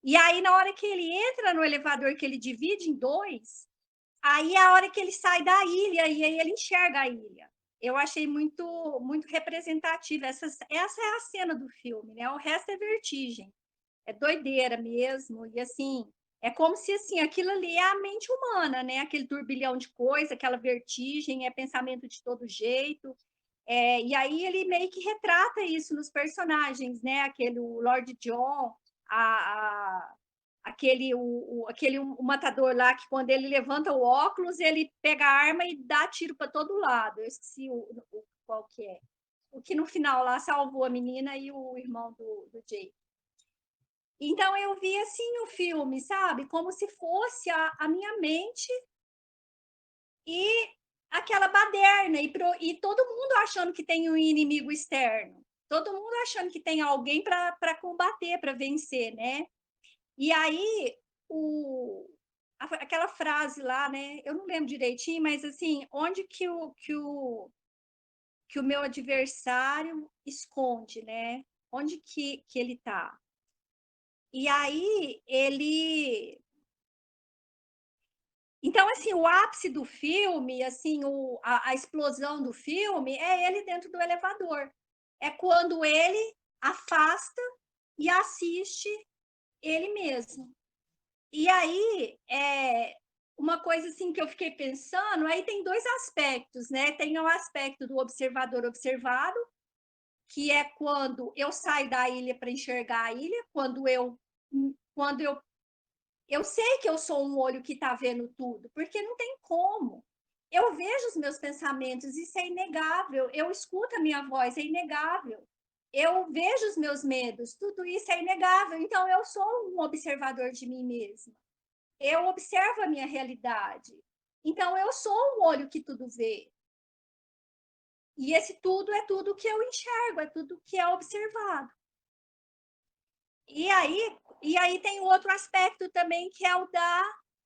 E aí, na hora que ele entra no elevador, que ele divide em dois, aí é a hora que ele sai da ilha e aí ele enxerga a ilha. Eu achei muito, muito representativa. Essa é a cena do filme, né? O resto é vertigem. É doideira mesmo. E assim, é como se assim, aquilo ali é a mente humana, né? Aquele turbilhão de coisa, aquela vertigem, é pensamento de todo jeito. E aí ele meio que retrata isso nos personagens, né? O Lord John, o matador lá, que quando ele levanta o óculos, ele pega a arma e dá tiro para todo lado. Eu esqueci qual que é. O que no final lá salvou a menina e o irmão do Jake. Então eu vi assim o filme, sabe? Como se fosse a minha mente e aquela baderna, e todo mundo achando que tem um inimigo externo. Todo mundo achando que tem alguém para combater, para vencer, né? E aí, aquela frase lá, né? Eu não lembro direitinho, mas assim, onde que o meu adversário esconde, né? Onde que ele está? E aí, ele... Então, assim, o ápice do filme, assim, a explosão do filme é ele dentro do elevador. É quando ele afasta e assiste ele mesmo. E aí, uma coisa assim que eu fiquei pensando, aí tem dois aspectos, né? Tem o aspecto do observador observado, que é quando eu saio da ilha para enxergar a ilha, quando eu sei que eu sou um olho que está vendo tudo, porque não tem como. Eu vejo os meus pensamentos, isso é inegável. Eu escuto a minha voz, é inegável. Eu vejo os meus medos, tudo isso é inegável. Então, eu sou um observador de mim mesma. Eu observo a minha realidade. Então, eu sou um olho que tudo vê. E esse tudo é tudo que eu enxergo, é tudo que é observado. E aí tem outro aspecto também, que é o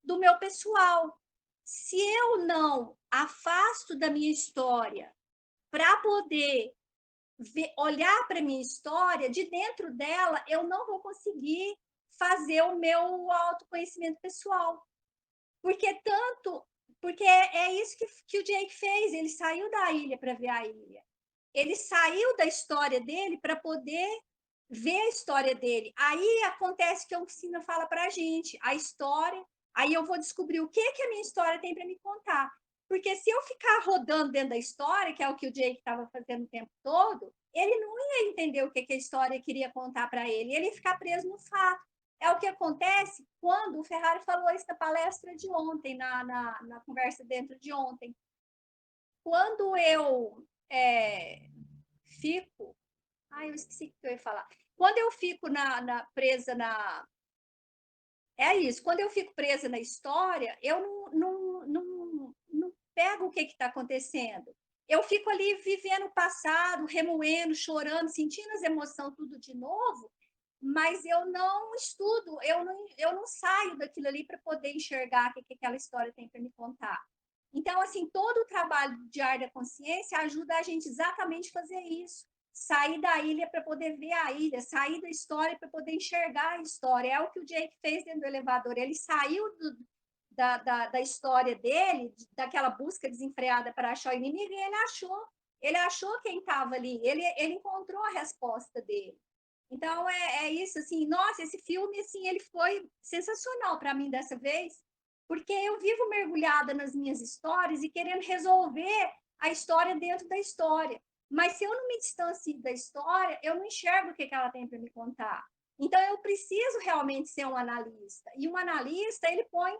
do meu pessoal. Se eu não afasto da minha história para poder olhar para a minha história, de dentro dela, eu não vou conseguir fazer o meu autoconhecimento pessoal. Porque é isso que o Jake fez, ele saiu da ilha para ver a ilha. Ele saiu da história dele para poder ver a história dele. Aí acontece que a oficina fala para a gente, a história, aí eu vou descobrir o que a minha história tem para me contar. Porque se eu ficar rodando dentro da história, que é o que o Jake estava fazendo o tempo todo, ele não ia entender o que a história queria contar para ele, ele ia ficar preso no fato. É o que acontece quando o Ferrari falou isso na palestra de ontem, na conversa dentro de ontem. Quando eu fico... eu esqueci o que eu ia falar. Quando eu fico presa na... É isso, quando eu fico presa na história, eu não pego o que está acontecendo. Eu fico ali vivendo o passado, remoendo, chorando, sentindo as emoções tudo de novo, mas eu não estudo, eu não saio daquilo ali para poder enxergar o que aquela história tem para me contar. Então, assim, todo o trabalho de Diário da Consciência ajuda a gente exatamente a fazer isso. Sair da ilha para poder ver a ilha, sair da história para poder enxergar a história. É o que o Jake fez dentro do elevador. Ele saiu da história dele, daquela busca desenfreada para achar o inimigo, e ele achou quem estava ali, ele encontrou a resposta dele. Então, é isso, assim, nossa, esse filme, assim, ele foi sensacional para mim dessa vez, porque eu vivo mergulhada nas minhas histórias e querendo resolver a história dentro da história. Mas se eu não me distancio da história, eu não enxergo o que ela tem para me contar. Então, eu preciso realmente ser um analista. E um analista, ele põe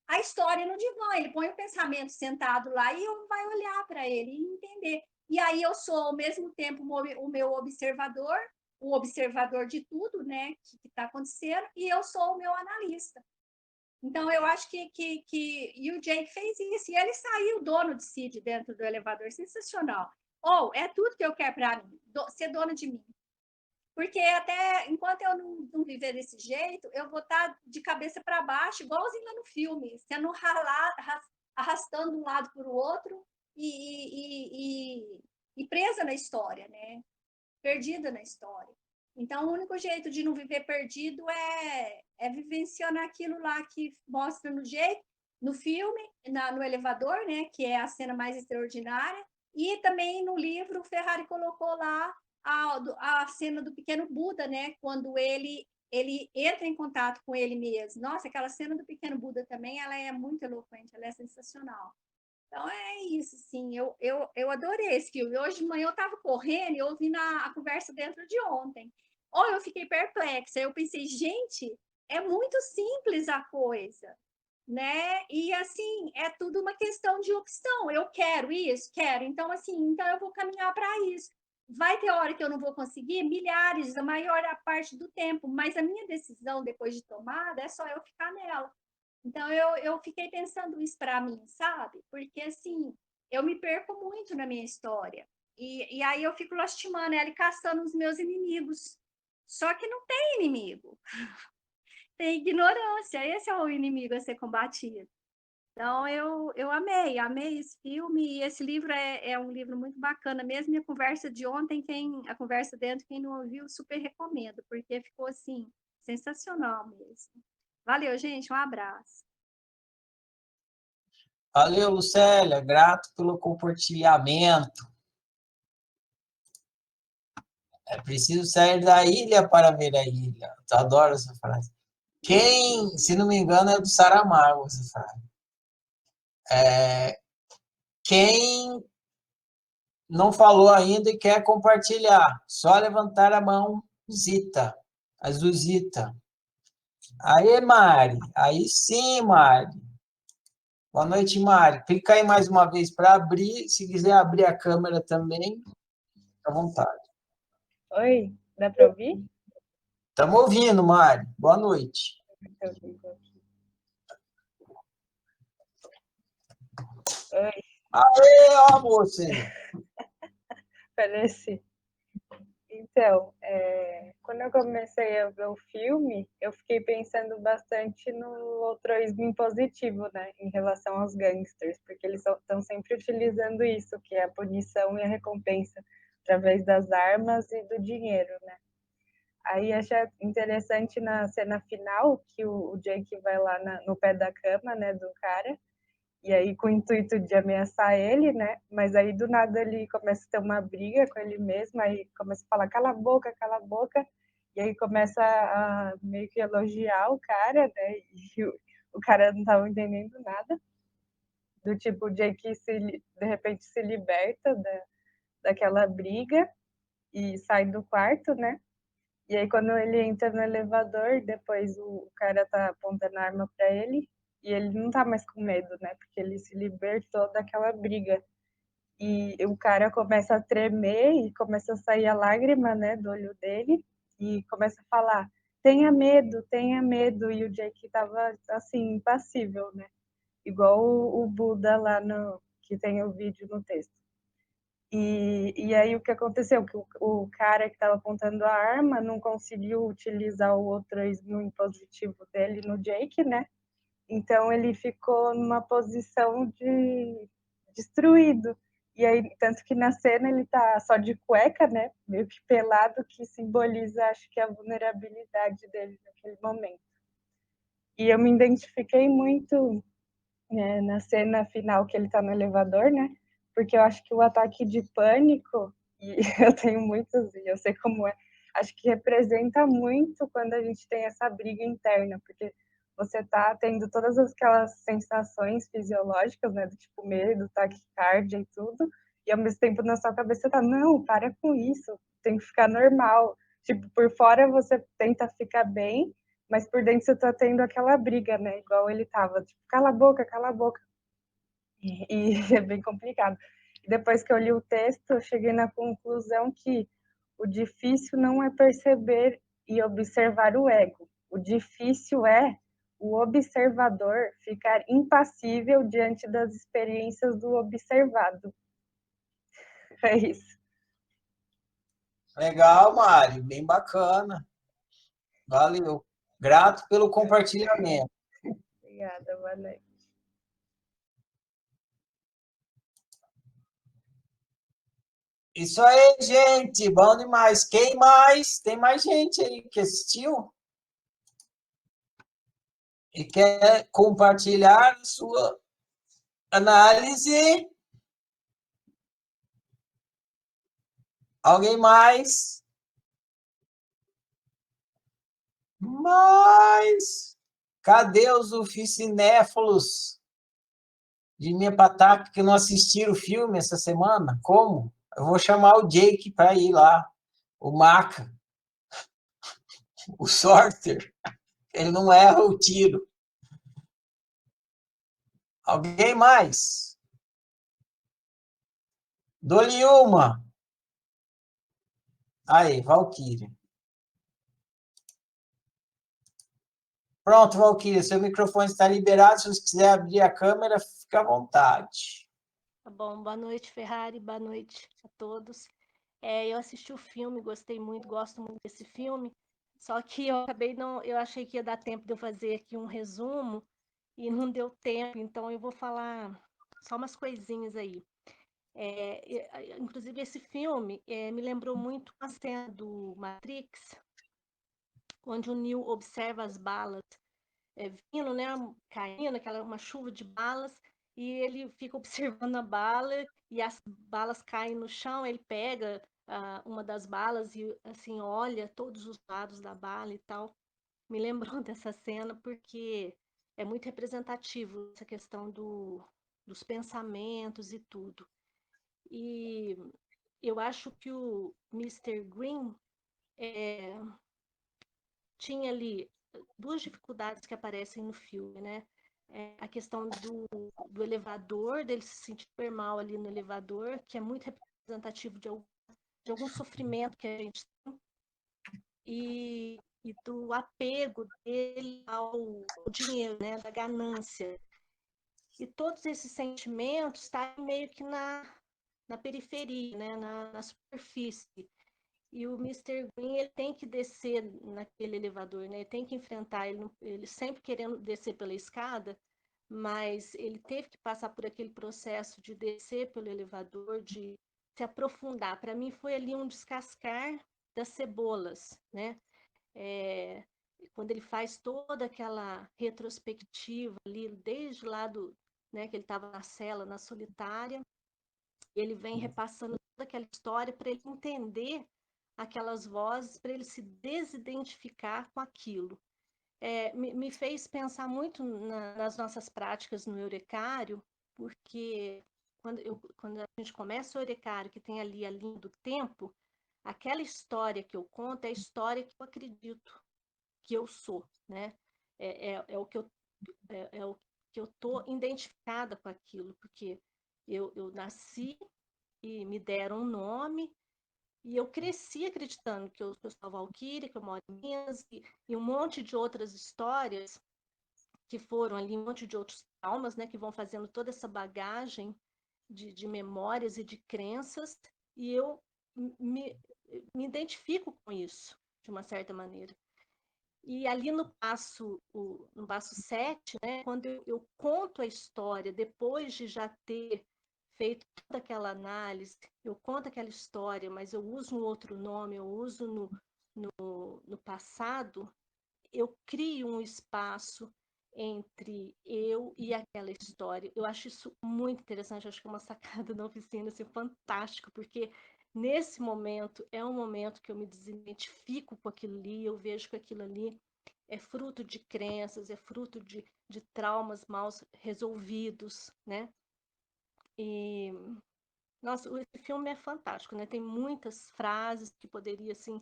a história no divã, ele põe o pensamento sentado lá e eu vai olhar para ele e entender. E aí eu sou, ao mesmo tempo, o meu observador, o observador de tudo, né, que está acontecendo, e eu sou o meu analista. Então, eu acho que e o Jake fez isso, e ele saiu dono de si de dentro do elevador, sensacional. É tudo que eu quero para mim, ser dona de mim. Porque até enquanto eu não viver desse jeito, eu vou estar de cabeça para baixo, igualzinho lá no filme, sendo arrastando de um lado para o outro e presa na história, né? Perdida na história. Então, o único jeito de não viver perdido é vivenciando aquilo lá que mostra no filme, no elevador, né? Que é a cena mais extraordinária. E também no livro, o Ferrari colocou lá a cena do pequeno Buda, né? Quando ele entra em contato com ele mesmo. Nossa, aquela cena do pequeno Buda também, ela é muito eloquente, ela é sensacional. Então é isso, sim. Eu adorei esse filme. Hoje de manhã eu estava correndo e ouvi a conversa dentro de ontem. Eu fiquei perplexa. Eu pensei, gente, é muito simples a coisa, né? E assim, é tudo uma questão de opção. Eu quero isso, quero. Então, assim, então eu vou caminhar para isso. Vai ter hora que eu não vou conseguir, milhares, a maior parte do tempo, mas a minha decisão depois de tomada é só eu ficar nela. Então, eu fiquei pensando isso para mim, sabe? Porque, assim, eu me perco muito na minha história. E aí eu fico lastimando ela e caçando os meus inimigos. Só que não tem inimigo. Tem ignorância. Esse é o inimigo a ser combatido. Então, eu amei esse filme. E esse livro é um livro muito bacana. Mesmo minha conversa de ontem, a conversa dentro, quem não ouviu, super recomendo, porque ficou, assim, sensacional mesmo. Valeu, gente. Um abraço. Valeu, Lucélia. Grato pelo compartilhamento. É preciso sair da ilha para ver a ilha. Eu adoro essa frase. Se não me engano, é do Saramago essa frase. Quem não falou ainda e quer compartilhar, só levantar a mão, Zita, Azulzita. Aí, Mari. Aí sim, Mari. Boa noite, Mari. Clica aí mais uma vez para abrir. Se quiser abrir a câmera também, fica à vontade. Oi, dá para ouvir? Estamos ouvindo, Mari. Boa noite. Oi. Aê, ó, moça! Parece. Então, quando eu comecei a ver o filme, eu fiquei pensando bastante no altruísmo impositivo, né, em relação aos gangsters, porque eles estão sempre utilizando isso, que é a punição e a recompensa, através das armas e do dinheiro, né. Aí achei interessante na cena final que o Jake vai lá no pé da cama, né, do cara, e aí com o intuito de ameaçar ele, né? Mas aí do nada ele começa a ter uma briga com ele mesmo, aí começa a falar cala a boca, e aí começa a meio que elogiar o cara, né? E o cara não estava entendendo nada. Do tipo, o Jake de repente se liberta daquela briga e sai do quarto, né? E aí quando ele entra no elevador, depois o cara tá apontando a arma para ele e ele não tá mais com medo, né? Porque ele se libertou daquela briga. E o cara começa a tremer e começa a sair a lágrima, né, do olho dele e começa a falar: tenha medo. E o Jake tava assim, impassível, né? Igual o Buda lá no que tem o vídeo no texto. E aí o que aconteceu? Que o cara que estava apontando a arma não conseguiu utilizar o altruísmo impositivo dele no Jake, né? Então ele ficou numa posição de destruído. E aí, tanto que na cena ele tá só de cueca, né? Meio que pelado, que simboliza, acho que, a vulnerabilidade dele naquele momento. E eu me identifiquei muito na cena final que ele tá no elevador, né? Porque eu acho que o ataque de pânico, e eu tenho muitos, e eu sei como é, acho que representa muito quando a gente tem essa briga interna, porque você tá tendo todas aquelas sensações fisiológicas, né? Do tipo medo, taquicardia e tudo, e ao mesmo tempo na sua cabeça tá, não, para com isso, tem que ficar normal. Tipo, por fora você tenta ficar bem, mas por dentro você tá tendo aquela briga, né? Igual ele tava, tipo, cala a boca, cala a boca. E é bem complicado. E depois que eu li o texto, eu cheguei na conclusão que o difícil não é perceber e observar o ego. O difícil é o observador ficar impassível diante das experiências do observado. É isso. Legal, Mário, bem bacana. Valeu. Grato pelo compartilhamento. Obrigada, boa noite. Isso aí, gente. Bom demais. Quem mais? Tem mais gente aí que assistiu e quer compartilhar a sua análise? Alguém mais? Mas cadê os oficinéfilos de minha pataca que não assistiram o filme essa semana? Como? Eu vou chamar o Jake para ir lá, o Maca, o Sorter. Ele não erra o tiro. Alguém mais? Dou-lhe uma. Aí, Valquíria. Pronto, Valquíria, seu microfone está liberado. Se você quiser abrir a câmera, fica à vontade. Tá bom, boa noite, Ferrari, boa noite a todos. Eu assisti o filme, gostei muito, gosto muito desse filme, só que eu achei que ia dar tempo de eu fazer aqui um resumo e não deu tempo, então eu vou falar só umas coisinhas aí. Inclusive, esse filme me lembrou muito a cena do Matrix, onde o Neo observa as balas vindo, né, caindo, uma chuva de balas, e ele fica observando a bala, e as balas caem no chão, ele pega uma das balas e, assim, olha todos os lados da bala e tal. Me lembrou dessa cena porque é muito representativo essa questão dos pensamentos e tudo. E eu acho que o Mr. Green tinha ali duas dificuldades que aparecem no filme, né? A questão do elevador, dele se sentir super mal ali no elevador, que é muito representativo de algum sofrimento que a gente tem, e do apego dele ao dinheiro, né? Da ganância. E todos esses sentimentos estão meio que na periferia, né? Na superfície. E o Mr. Green, ele tem que descer naquele elevador, né? Ele tem que enfrentar, ele sempre querendo descer pela escada, mas ele teve que passar por aquele processo de descer pelo elevador, de se aprofundar. Para mim foi ali um descascar das cebolas, né? Quando ele faz toda aquela retrospectiva ali, desde lá né, que ele estava na cela, na solitária, ele vem repassando toda aquela história para ele entender aquelas vozes, para ele se desidentificar com aquilo. Me fez pensar muito nas nossas práticas no Eurecário, porque quando a gente começa o Orecário, que tem ali a linha do tempo, aquela história que eu conto é a história que eu acredito que eu sou, né? É o que eu tô identificada com aquilo, porque eu nasci e me deram um nome, e eu cresci acreditando que eu sou a Valquíria, que eu moro em Minas, e um monte de outras histórias que foram ali, um monte de outros traumas, né, que vão fazendo toda essa bagagem de memórias e de crenças, e eu me, me identifico com isso, de uma certa maneira. E ali no passo 7, né, quando eu conto a história, depois de já ter feito toda aquela análise, eu conto aquela história, mas eu uso um outro nome, eu uso no passado, eu crio um espaço entre eu e aquela história. Eu acho isso muito interessante, acho que é uma sacada da oficina, assim, fantástico, porque nesse momento é um momento que eu me desidentifico com aquilo ali, eu vejo que aquilo ali é fruto de crenças, é fruto de traumas mal resolvidos, né? E, nossa, esse filme é fantástico, né? Tem muitas frases que poderia, assim,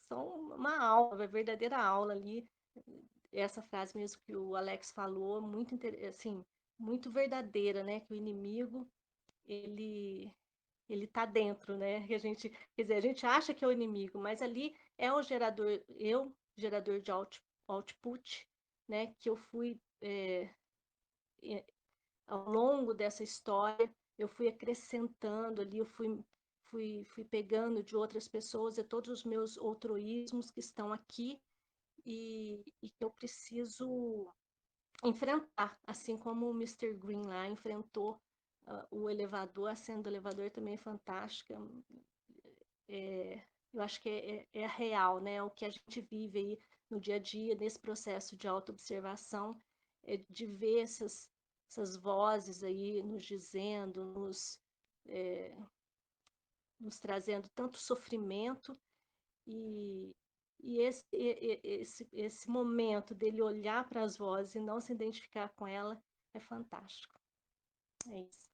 são uma aula, uma verdadeira aula ali. Essa frase mesmo que o Alex falou, muito assim, muito verdadeira, né? Que o inimigo ele tá dentro, né? Que a gente, quer dizer, a gente acha que é o inimigo, mas ali é o gerador, gerador de output, né? Que eu fui ao longo dessa história, eu fui acrescentando ali, eu fui pegando de outras pessoas e todos os meus outroísmos que estão aqui e que eu preciso enfrentar, assim como o Mr. Green lá enfrentou o elevador, a cena do elevador também é fantástica. Eu acho que é real, né? O que a gente vive aí no dia a dia, nesse processo de autoobservação, de ver essas vozes aí nos dizendo, nos trazendo tanto sofrimento e, esse momento dele olhar para as vozes e não se identificar com ela é fantástico. É isso.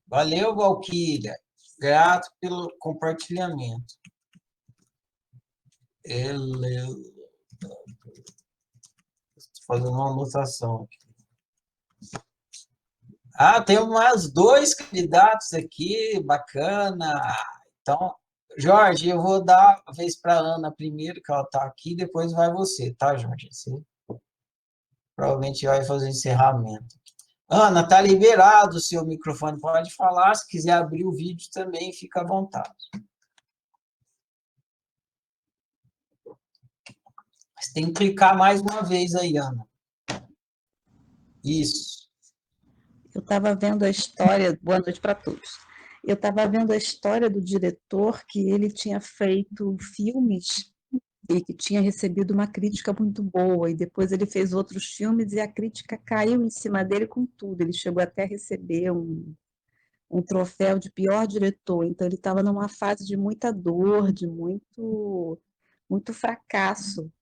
Valeu, Valquíria. Grato pelo compartilhamento. Estou fazendo uma anotação aqui. Ah, tem mais 2 candidatos aqui, bacana. Então, Jorge, eu vou dar a vez para a Ana primeiro, que ela está aqui, depois vai você, tá, Jorge? Você provavelmente vai fazer o encerramento. Ana, está liberado o seu microfone, pode falar. Se quiser abrir o vídeo também, fica à vontade. Você tem que clicar mais uma vez aí, Ana. Isso. Eu estava vendo a história, boa noite para todos. Eu estava vendo a história do diretor, que ele tinha feito filmes e que tinha recebido uma crítica muito boa, e depois ele fez outros filmes e a crítica caiu em cima dele com tudo. Ele chegou até a receber um troféu de pior diretor, então ele estava numa fase de muita dor, de muito fracasso.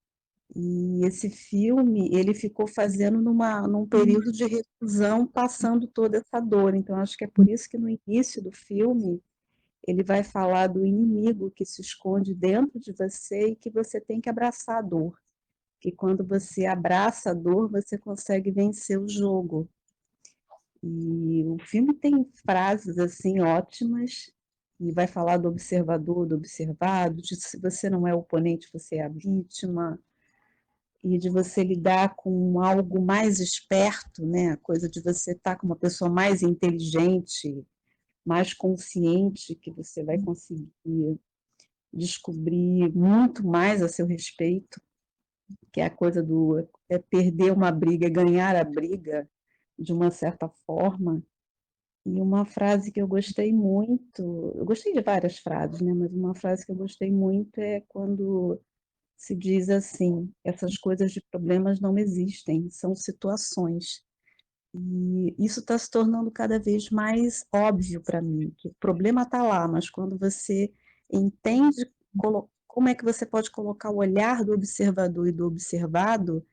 E esse filme, ele ficou fazendo num período de reclusão, passando toda essa dor. Então, acho que é por isso que no início do filme, ele vai falar do inimigo que se esconde dentro de você e que você tem que abraçar a dor. Que quando você abraça a dor, você consegue vencer o jogo. E o filme tem frases assim ótimas, e vai falar do observador, do observado, de se você não é o oponente, você é a vítima, e de você lidar com algo mais esperto, né? A coisa de você estar com uma pessoa mais inteligente, mais consciente, que você vai conseguir descobrir muito mais a seu respeito, que é a coisa do perder uma briga, ganhar a briga, de uma certa forma. E uma frase que eu gostei muito, eu gostei de várias frases, né? Mas uma frase que eu gostei muito é quando se diz assim: essas coisas de problemas não existem, são situações. E isso está se tornando cada vez mais óbvio para mim, que o problema está lá, mas quando você entende como é que você pode colocar o olhar do observador e do observado,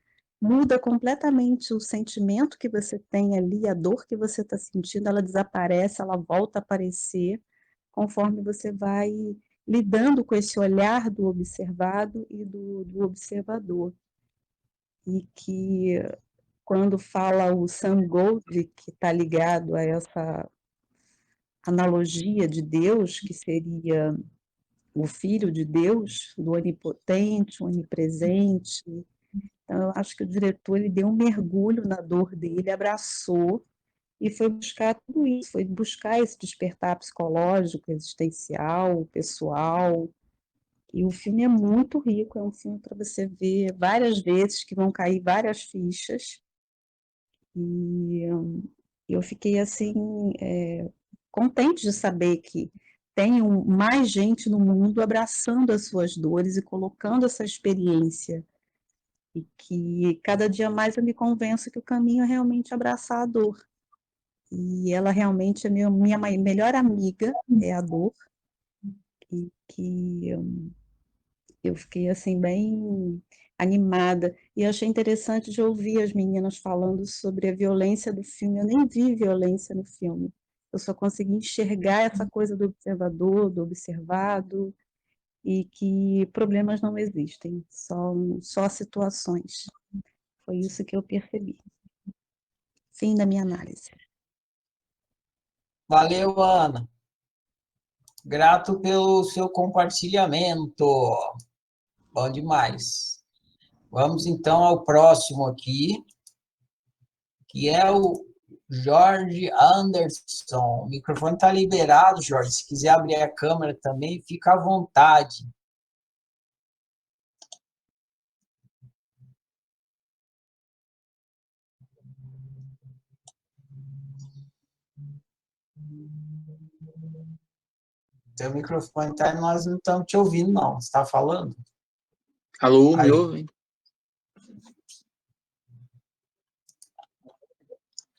muda completamente o sentimento que você tem ali, a dor que você está sentindo, ela desaparece, ela volta a aparecer, conforme você vai lidando com esse olhar do observado e do observador. E que, quando fala o Sam Gold, que está ligado a essa analogia de Deus, que seria o Filho de Deus, do onipotente, onipresente. Então, eu acho que o diretor ele deu um mergulho na dor dele, abraçou e foi buscar tudo isso, foi buscar esse despertar psicológico, existencial, pessoal. E o filme é muito rico, é um filme para você ver várias vezes, que vão cair várias fichas. E eu fiquei assim, contente de saber que tem mais gente no mundo abraçando as suas dores e colocando essa experiência. E que cada dia mais eu me convenço que o caminho é realmente abraçar a dor. E ela realmente é minha melhor amiga, é a dor. E que eu fiquei assim bem animada. E eu achei interessante de ouvir as meninas falando sobre a violência do filme. Eu nem vi violência no filme. Eu só consegui enxergar essa coisa do observador, do observado, e que problemas não existem, só situações. Foi isso que eu percebi. Fim da minha análise. Valeu, Ana. Grato pelo seu compartilhamento. Bom demais. Vamos então ao próximo aqui, que é o Jorge Anderson. O microfone está liberado, Jorge. Se quiser abrir a câmera também, fica à vontade. Seu microfone está, nós não estamos te ouvindo, não. Você está falando? Alô, me Aí. ouvem?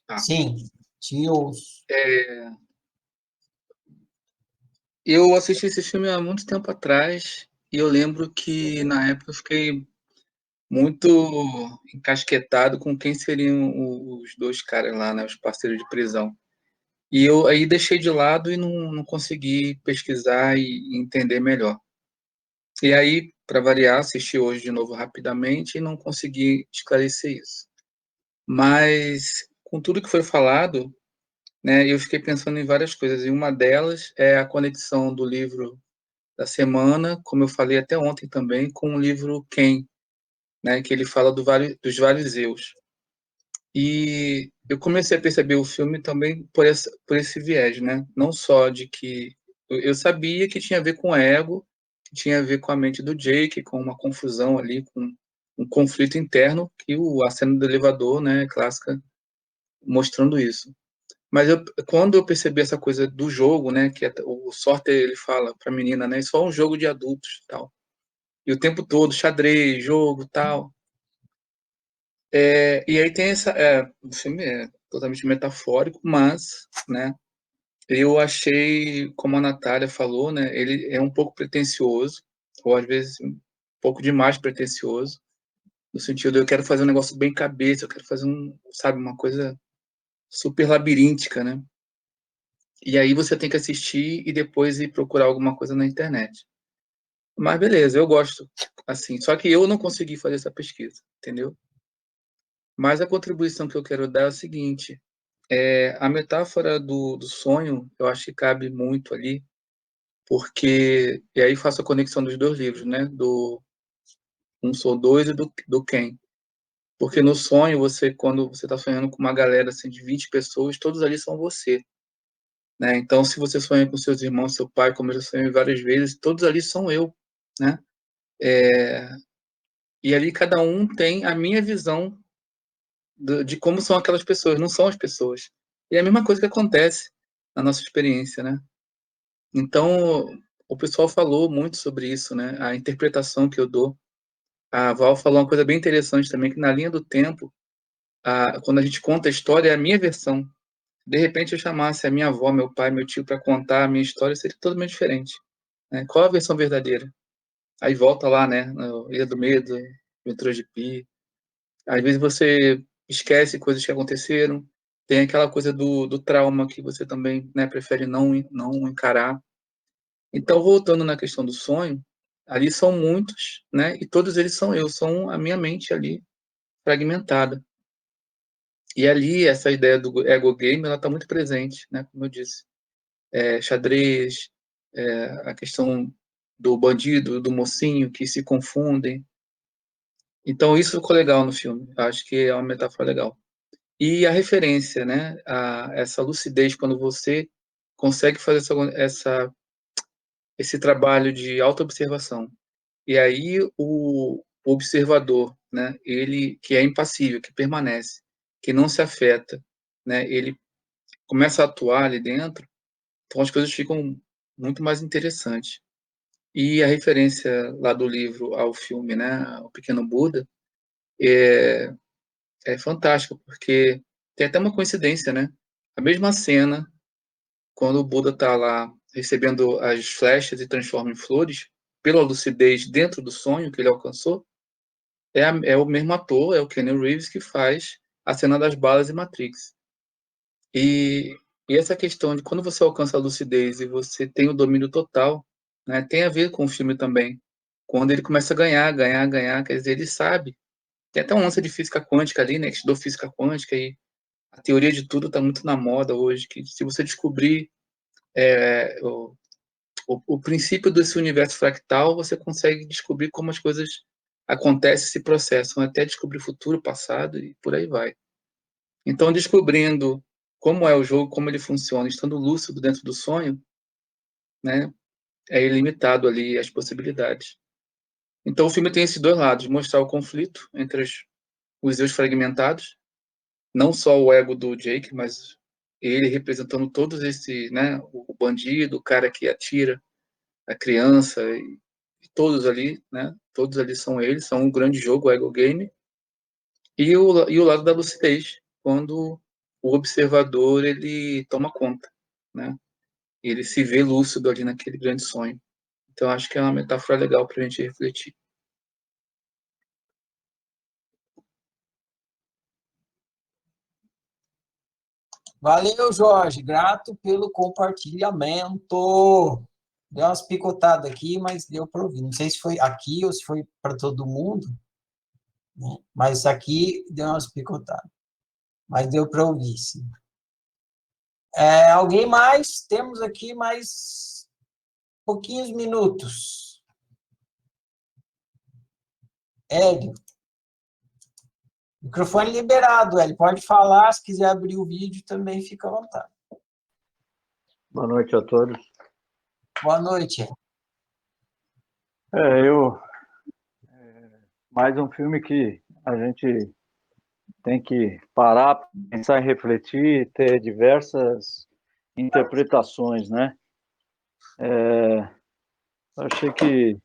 Tá. Sim, te ouço. Eu assisti esse filme há muito tempo atrás e eu lembro que na época eu fiquei muito encasquetado com quem seriam os dois caras lá, né, os parceiros de prisão. E eu aí deixei de lado e não consegui pesquisar e entender melhor. E aí, para variar, assisti hoje de novo rapidamente e não consegui esclarecer isso. Mas, com tudo que foi falado, né, eu fiquei pensando em várias coisas. E uma delas é a conexão do livro da semana, como eu falei até ontem também, com o livro Quem, né, que ele fala dos vários eus. E eu comecei a perceber o filme também por esse viés, né? Não só de que eu sabia que tinha a ver com ego, que tinha a ver com a mente do Jake, com uma confusão ali, com um conflito interno, que a cena do elevador, né, clássica, mostrando isso. Mas quando eu percebi essa coisa do jogo, né, que o Sorter ele fala para a menina, né, só um jogo de adultos, tal. E o tempo todo xadrez, jogo, tal. E aí tem o filme é totalmente metafórico, mas, né, eu achei, como a Natália falou, né, ele é um pouco pretensioso, ou às vezes um pouco demais pretensioso, no sentido de eu quero fazer um negócio bem cabeça, eu quero fazer sabe, uma coisa super labiríntica, né? E aí você tem que assistir e depois ir procurar alguma coisa na internet. Mas beleza, eu gosto assim. Só que eu não consegui fazer essa pesquisa, entendeu? Mas a contribuição que eu quero dar é o seguinte: a metáfora do sonho, eu acho que cabe muito ali, porque e aí faço a conexão dos dois livros, né? Do Um Sou Dois e do Quem. Porque no sonho, quando você está sonhando com uma galera assim, de 20 pessoas, todos ali são você. Né? Então, se você sonha com seus irmãos, seu pai, como eu já sonhei várias vezes, todos ali são eu, né? E ali cada um tem a minha visão de como são aquelas pessoas, não são as pessoas. E é a mesma coisa que acontece na nossa experiência, né? Então, o pessoal falou muito sobre isso, né? A interpretação que eu dou. A Val falou uma coisa bem interessante também, que na linha do tempo, quando a gente conta a história, é a minha versão. De repente eu chamasse a minha avó, meu pai, meu tio para contar a minha história, seria totalmente diferente. Né? Qual a versão verdadeira? Aí volta lá, né? Ilha do Medo, Metrô de Pi. Às vezes você esquece coisas que aconteceram, tem aquela coisa do trauma que você também, né, prefere não encarar. Então, voltando na questão do sonho, ali são muitos, né, e todos eles são eu, são a minha mente ali fragmentada. E ali, essa ideia do ego game, ela está muito presente, né, como eu disse. Xadrez, a questão do bandido, do mocinho que se confundem. Então, isso ficou legal no filme. Acho que é uma metáfora legal. E a referência, né, a essa lucidez, quando você consegue fazer esse trabalho de autoobservação. E aí o observador, né, ele que é impassível, que permanece, que não se afeta, né, ele começa a atuar ali dentro, então as coisas ficam muito mais interessantes. E a referência lá do livro ao filme, né, O Pequeno Buda, é, é fantástica, porque tem até uma coincidência, né? A mesma cena, quando o Buda está lá recebendo as flechas e transforma em flores, pela lucidez dentro do sonho que ele alcançou, é o mesmo ator, é o Keanu Reeves, que faz a cena das balas em Matrix. E, e essa questão de quando você alcança a lucidez e você tem o domínio total, né, tem a ver com o filme também. Quando ele começa a ganhar, quer dizer, ele sabe. Tem até um lance de física quântica ali, né, que estudou física quântica e a teoria de tudo está muito na moda hoje, que se você descobrir o princípio desse universo fractal, você consegue descobrir como as coisas acontecem, se processam, até descobrir o futuro, passado e por aí vai. Então, descobrindo como é o jogo, como ele funciona, estando lúcido dentro do sonho, né, é ilimitado ali as possibilidades. Então, o filme tem esses dois lados, mostrar o conflito entre os eus fragmentados, não só o ego do Jake, mas ele representando todos esse, né, o bandido, o cara que atira, a criança, e todos ali, né, todos ali são eles, são um grande jogo, o ego game, e o lado da lucidez, quando o observador ele toma conta, né? Ele se vê lúcido ali naquele grande sonho. Então acho que é uma metáfora legal para a gente refletir. Valeu, Jorge. Grato pelo compartilhamento. Deu umas picotadas aqui, mas deu para ouvir. Não sei se foi aqui ou se foi para todo mundo, né? Mas aqui deu umas picotadas. Mas deu para ouvir, sim. Alguém mais? Temos aqui mais pouquinhos minutos. Hélio. Microfone liberado, Hélio. Pode falar, se quiser abrir o vídeo também fica à vontade. Boa noite a todos. Boa noite, Hélio. Mais um filme que a gente tem que parar, pensar e refletir, ter diversas interpretações, né? Achei que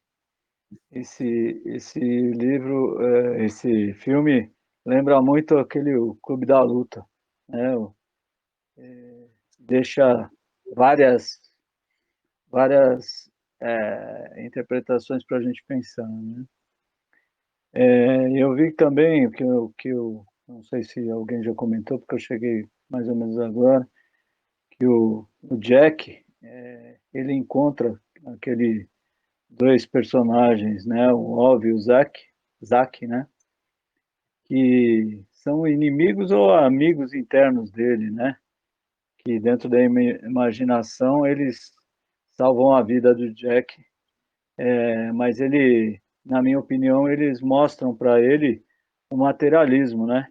esse livro, esse filme lembra muito aquele o Clube da Luta, né? Deixa várias interpretações para a gente pensar, né? Eu vi também que eu não sei se alguém já comentou, porque eu cheguei mais ou menos agora, que o Jack, ele encontra aquele dois personagens, né, o Ov e o Zack, né, que são inimigos ou amigos internos dele, né, que dentro da imaginação eles salvam a vida do Jack, mas ele, na minha opinião, eles mostram para ele o materialismo, né,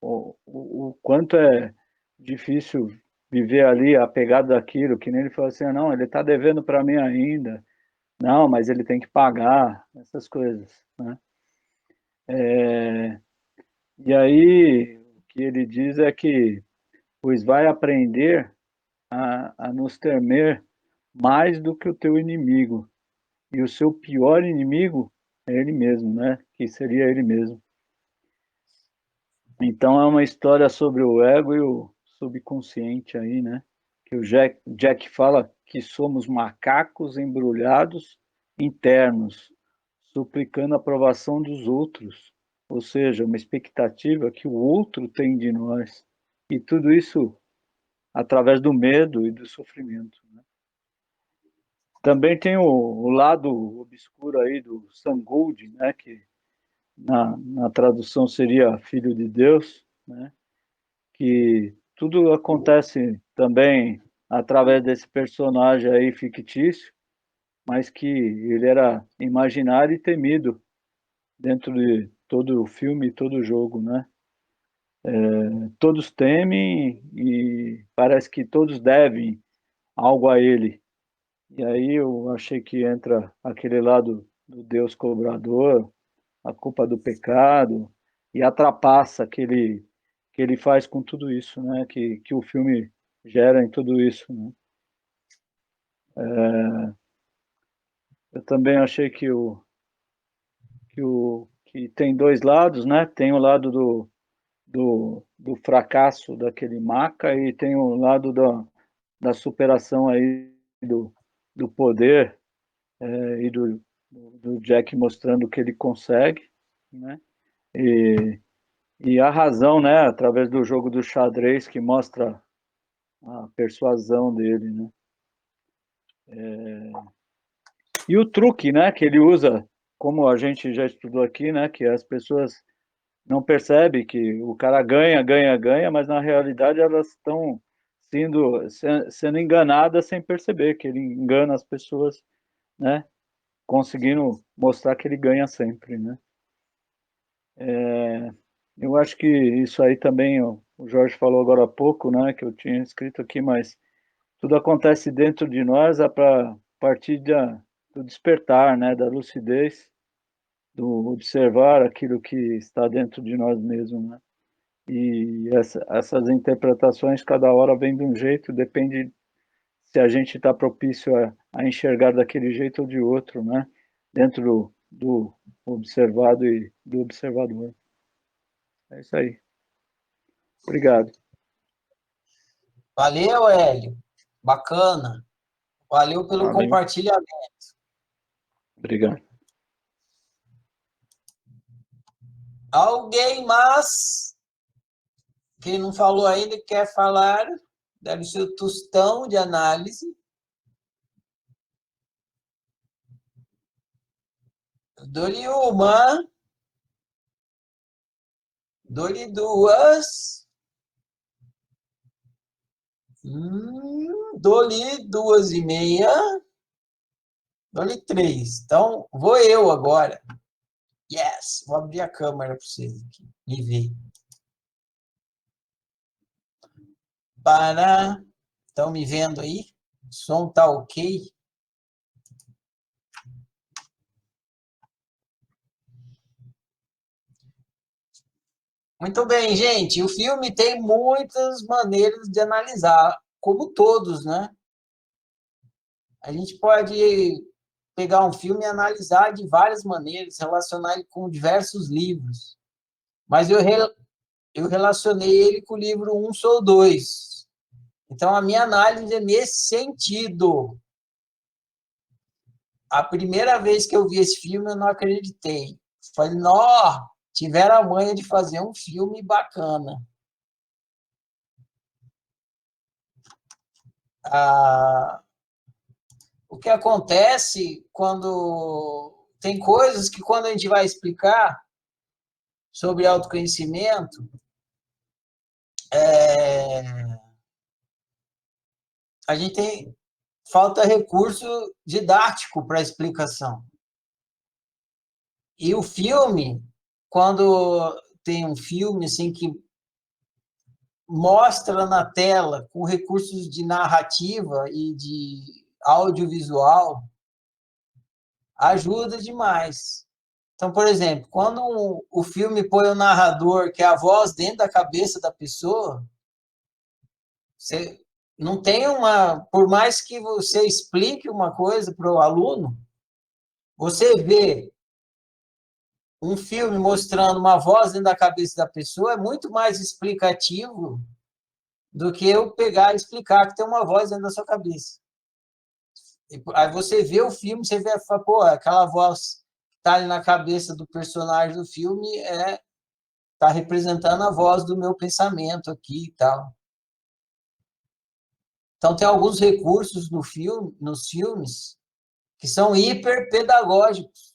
o quanto é difícil viver ali apegado daquilo, que nem ele falou assim, não, ele está devendo para mim ainda, não, mas ele tem que pagar, essas coisas, né? E aí, o que ele diz é que, pois vai aprender a nos temer mais do que o teu inimigo, e o seu pior inimigo é ele mesmo, né? Que seria ele mesmo. Então é uma história sobre o ego e o subconsciente aí, né? Que o Jack fala que somos macacos embrulhados internos, suplicando a aprovação dos outros ou seja, uma expectativa que o outro tem de nós. E tudo isso através do medo e do sofrimento, né? Também tem o lado obscuro aí do Sangold, né, que na tradução seria Filho de Deus, né, que tudo acontece também através desse personagem aí fictício, mas que ele era imaginário e temido dentro de todo o filme e todo o jogo, né? Todos temem e parece que todos devem algo a ele. E aí eu achei que entra aquele lado do Deus cobrador, a culpa do pecado e a trapaça que ele faz com tudo isso, né? Que o filme gera em tudo isso, né? Eu também achei que tem dois lados, né? Tem o lado do fracasso daquele Maca e tem o lado da superação aí do poder e do Jack mostrando que ele consegue, né? E a razão, né? Através do jogo do xadrez que mostra a persuasão dele, né? E o truque, né? Que ele usa, como a gente já estudou aqui, né? Que as pessoas não percebem que o cara ganha, ganha, ganha, mas na realidade elas estão sendo enganadas sem perceber que ele engana as pessoas, né? Conseguindo mostrar que ele ganha sempre, né? Eu acho que isso aí também o Jorge falou agora há pouco, né? Que eu tinha escrito aqui, mas tudo acontece dentro de nós a partir do despertar, né? Da lucidez, do observar aquilo que está dentro de nós mesmos, né? E essas interpretações, cada hora vem de um jeito, depende se a gente está propício a enxergar daquele jeito ou de outro, né? Dentro do observado e do observador. É isso aí. Obrigado. Valeu, Hélio. Bacana. Valeu pelo Valeu. compartilhamento. Obrigado. Alguém mais que não falou ainda quer falar? Deve ser o tostão de análise. Dou-lhe uma. Dou-lhe duas. Dou-lhe 2,5. Dou-lhe 3. Então, vou eu agora. Yes! Vou abrir a câmera para vocês aqui. Me ver. Estão me vendo aí? O som tá ok? Muito bem, gente. O filme tem muitas maneiras de analisar, como todos, né? A gente pode pegar um filme e analisar de várias maneiras, relacionar ele com diversos livros. Mas eu relacionei ele com o livro Um Sou Dois. Então, a minha análise é nesse sentido. A primeira vez que eu vi esse filme, eu não acreditei. Falei, nó, tiveram a manha de fazer um filme bacana. O que acontece quando... Tem coisas que, quando a gente vai explicar sobre autoconhecimento, a gente falta recurso didático para explicação. E o filme, quando tem um filme assim que mostra na tela com recursos de narrativa e de audiovisual, ajuda demais. Então, por exemplo, quando o filme põe o narrador, que é a voz dentro da cabeça da pessoa, você não tem uma... Por mais que você explique uma coisa para o aluno, você vê um filme mostrando uma voz dentro da cabeça da pessoa é muito mais explicativo do que eu pegar e explicar que tem uma voz dentro da sua cabeça. Aí você vê o filme, você vê, pô, aquela voz que está ali na cabeça do personagem do filme está representando a voz do meu pensamento aqui e tal. Então, tem alguns recursos nos filmes que são hiperpedagógicos,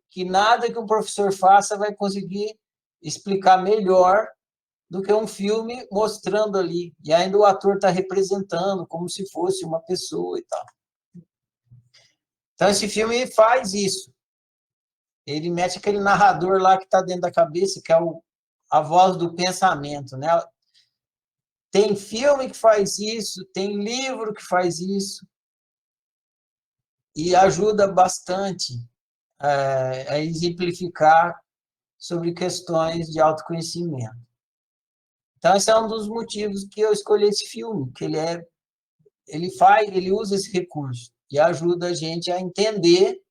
que nada que um professor faça vai conseguir explicar melhor do que um filme mostrando ali. E ainda o ator está representando como se fosse uma pessoa e tal. Então, esse filme faz isso. Ele mete aquele narrador lá que está dentro da cabeça, que é a voz do pensamento, né? Tem filme que faz isso, tem livro que faz isso, e ajuda bastante a exemplificar sobre questões de autoconhecimento. Então, esse é um dos motivos que eu escolhi esse filme, que ele usa esse recurso e ajuda a gente a entender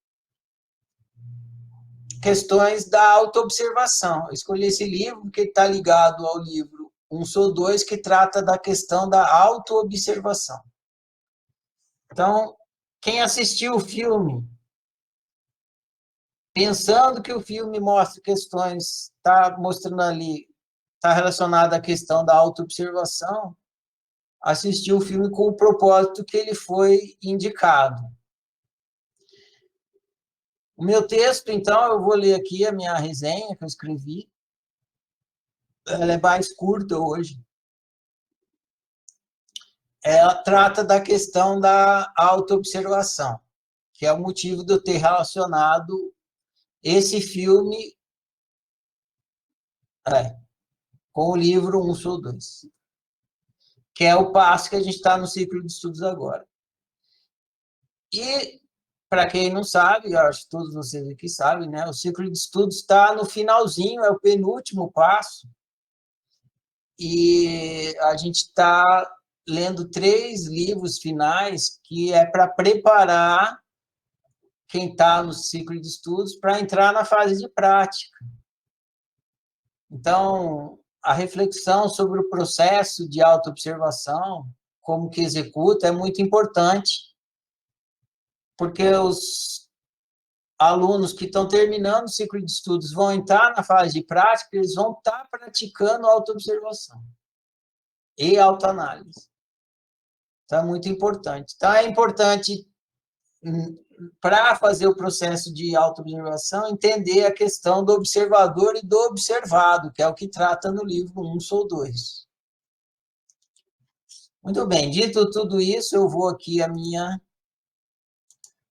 questões da autoobservação. Eu escolhi esse livro porque está ligado ao livro Um Sou Dois, que trata da questão da autoobservação. Então, quem assistiu o filme, pensando que o filme mostra questões, está mostrando ali, está relacionado à questão da autoobservação, assistiu o filme com o propósito que ele foi indicado. O meu texto, então, eu vou ler aqui a minha resenha que eu escrevi. Ela é mais curta hoje. Ela trata da questão da autoobservação, que é o motivo de eu ter relacionado esse filme com o livro Um Sou Dois, que é o passo que a gente está no ciclo de estudos agora. E, para quem não sabe, eu acho que todos vocês aqui sabem, né? O ciclo de estudos está no finalzinho, é o penúltimo passo, e a gente está lendo 3 livros finais que é para preparar quem está no ciclo de estudos para entrar na fase de prática. Então, a reflexão sobre o processo de autoobservação, como que executa, é muito importante, porque os alunos que estão terminando o ciclo de estudos vão entrar na fase de prática, eles vão estar praticando autoobservação e autoanálise. Então, é muito importante. Então, é importante, para fazer o processo de autoobservação, entender a questão do observador e do observado, que é o que trata no livro Um Sou Dois. Muito bem, dito tudo isso, eu vou aqui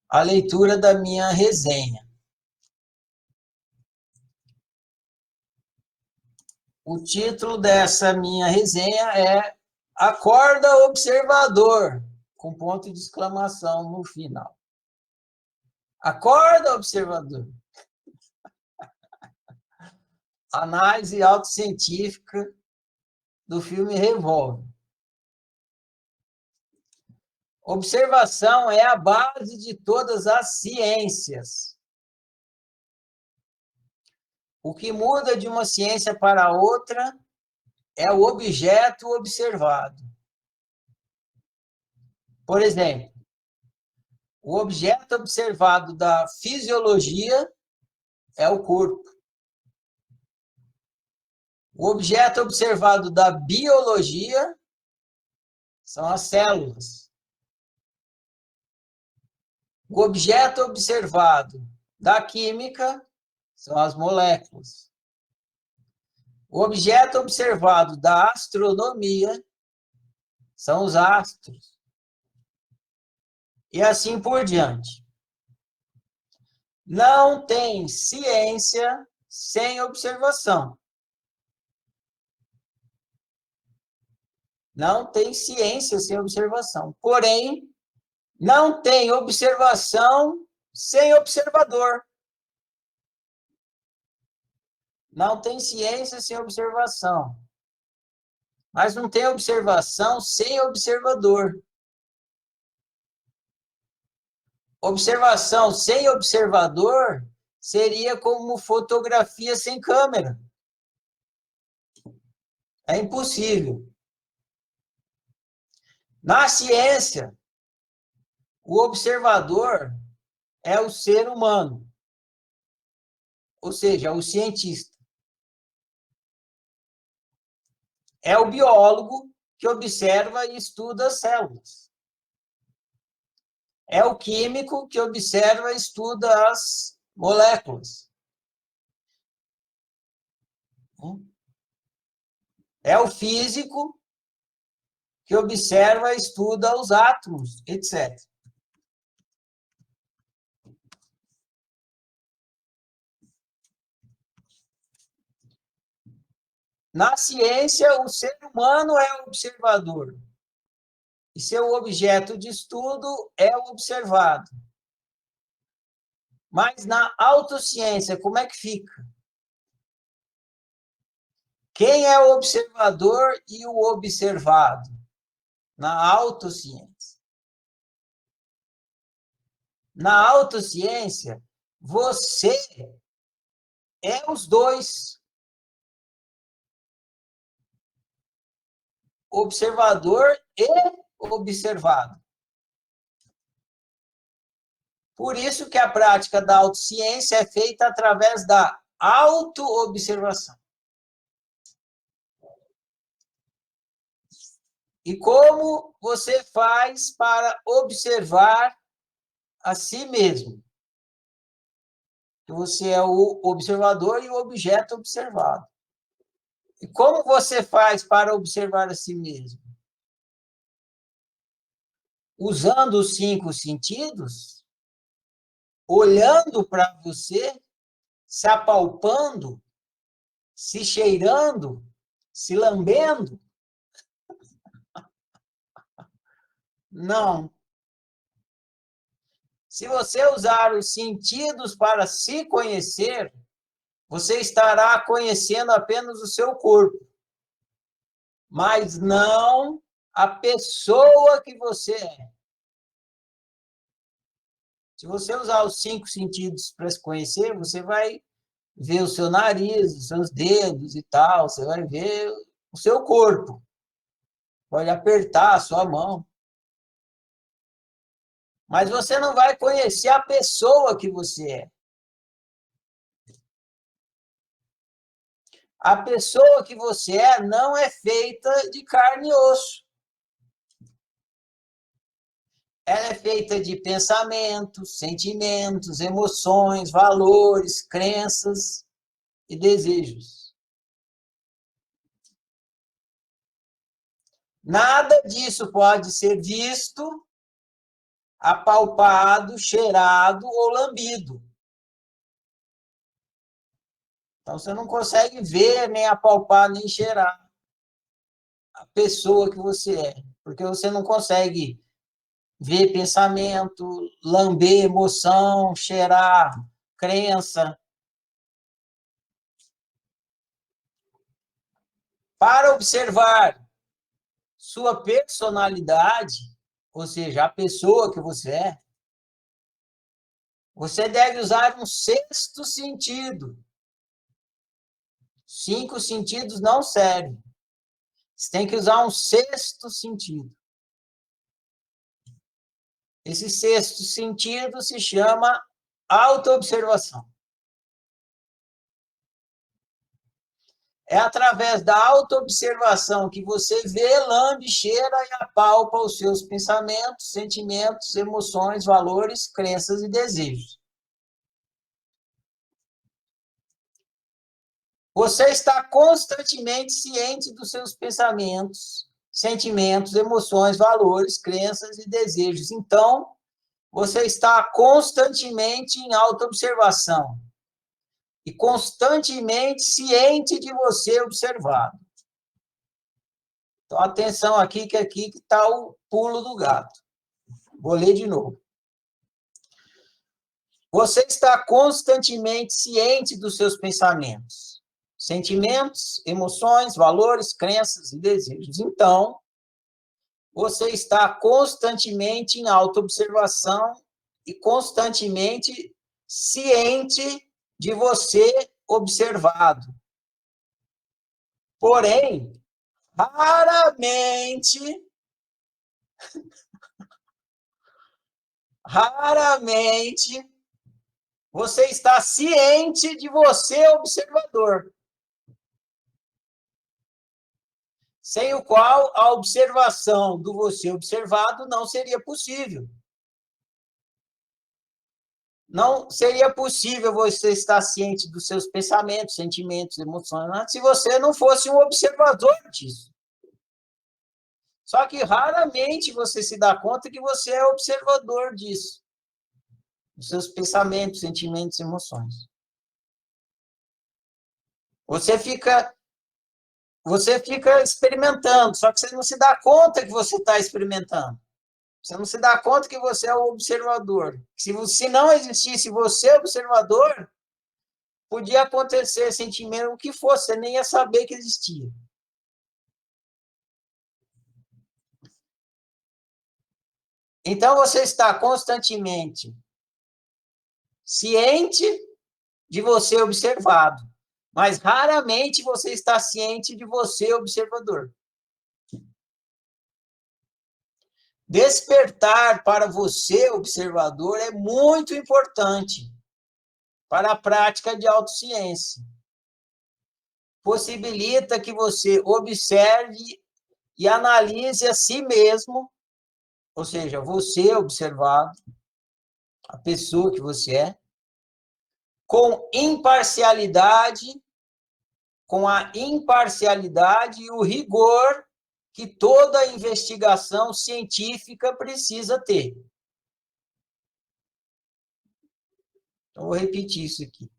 a leitura da minha resenha. O título dessa minha resenha é Acorda, Observador, com ponto de exclamação no final. Acorda, observador. Análise autocientífica do filme Revolver. Observação é a base de todas as ciências. O que muda de uma ciência para outra é o objeto observado. Por exemplo, o objeto observado da fisiologia é o corpo. O objeto observado da biologia são as células. O objeto observado da química são as moléculas. O objeto observado da astronomia são os astros. E assim por diante. Não tem ciência sem observação. Não tem ciência sem observação. Porém, não tem observação sem observador. Não tem ciência sem observação. Mas não tem observação sem observador. Observação sem observador seria como fotografia sem câmera. É impossível. Na ciência, o observador é o ser humano. ou seja, o cientista. É o biólogo que observa e estuda as células. É o químico que observa e estuda as moléculas. É o físico que observa e estuda os átomos, etc. Na ciência, o ser humano é o observador. E seu objeto de estudo é o observado. Mas na autociência, como é que fica? Quem é o observador e o observado? Na autociência. Na autociência, você é os dois. Observador e observado. Por isso que a prática da autociência é feita através da autoobservação. E como você faz para observar a si mesmo? Você é o observador e o objeto observado. E como você faz para observar a si mesmo? Usando os 5 sentidos, olhando para você, se apalpando, se cheirando, se lambendo? Não. Se você usar os sentidos para se conhecer, você estará conhecendo apenas o seu corpo, mas não a pessoa que você é. Se você usar os 5 sentidos para se conhecer, você vai ver o seu nariz, os seus dedos e tal, você vai ver o seu corpo. Pode apertar a sua mão. Mas você não vai conhecer a pessoa que você é. A pessoa que você é não é feita de carne e osso. Ela é feita de pensamentos, sentimentos, emoções, valores, crenças e desejos. Nada disso pode ser visto, apalpado, cheirado ou lambido. Então, você não consegue ver, nem apalpar, nem cheirar a pessoa que você é, porque você não consegue ver pensamento, lamber emoção, cheirar crença. Para observar sua personalidade, ou seja, a pessoa que você é, você deve usar um 6º sentido. 5 sentidos não servem. Você tem que usar um 6º sentido. Esse 6º sentido se chama autoobservação. É através da autoobservação que você vê, lambe, cheira e apalpa os seus pensamentos, sentimentos, emoções, valores, crenças e desejos. Você está constantemente ciente dos seus pensamentos, sentimentos, emoções, valores, crenças e desejos. Então, você está constantemente em autoobservação e constantemente ciente de você observado. Então, atenção aqui, que aqui está o pulo do gato. Vou ler de novo. Você está constantemente ciente dos seus pensamentos, sentimentos, emoções, valores, crenças e desejos. Então, você está constantemente em autoobservação e constantemente ciente de você observado. Porém, raramente você está ciente de você, observador. Sem o qual a observação do você observado não seria possível. Não seria possível você estar ciente dos seus pensamentos, sentimentos, emoções, se você não fosse um observador disso. Só que raramente você se dá conta que você é observador disso. Dos seus pensamentos, sentimentos, emoções. Você fica experimentando, só que você não se dá conta que você está experimentando. Você não se dá conta que você é o observador. Se não existisse você, observador, podia acontecer sentimento, o que fosse, você nem ia saber que existia. Então, você está constantemente ciente de você observado, mas raramente você está ciente de você observador. Despertar para você, observador, é muito importante para a prática de autociência. Possibilita que você observe e analise a si mesmo, ou seja, você observado, a pessoa que você é, com imparcialidade, com a imparcialidade e o rigor que toda investigação científica precisa ter. Então, vou repetir isso aqui.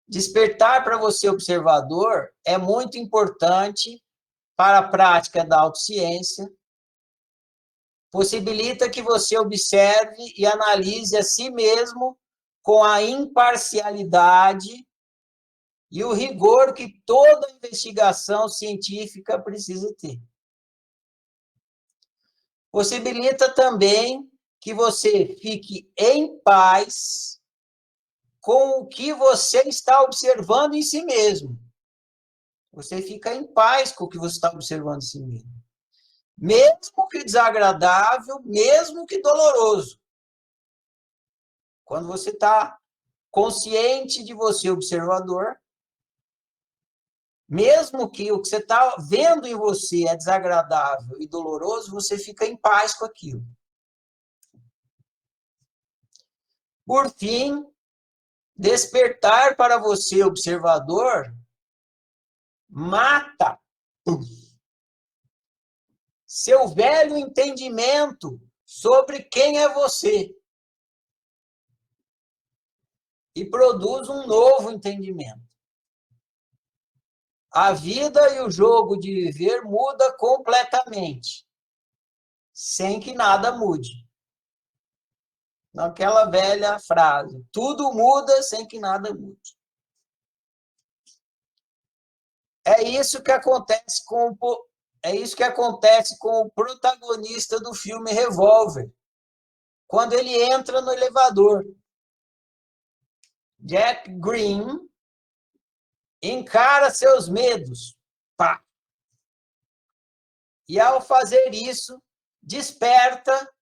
Despertar para você, observador, é muito importante para a prática da autociência. Possibilita que você observe e analise a si mesmo com a imparcialidade e o rigor que toda investigação científica precisa ter. Possibilita também que você fique em paz com o que você está observando em si mesmo. Você fica em paz com o que você está observando em si mesmo. Mesmo que desagradável, mesmo que doloroso. Quando você está consciente de você, observador, mesmo que o que você está vendo em você é desagradável e doloroso, você fica em paz com aquilo. Por fim, despertar para você, observador, mata seu velho entendimento sobre quem é você e produz um novo entendimento. A vida e o jogo de viver muda completamente, sem que nada mude. Naquela velha frase, tudo muda sem que nada mude. É isso que acontece com o protagonista do filme Revolver, quando ele entra no elevador. Jack Green encara seus medos. Pá. E, ao fazer isso, desperta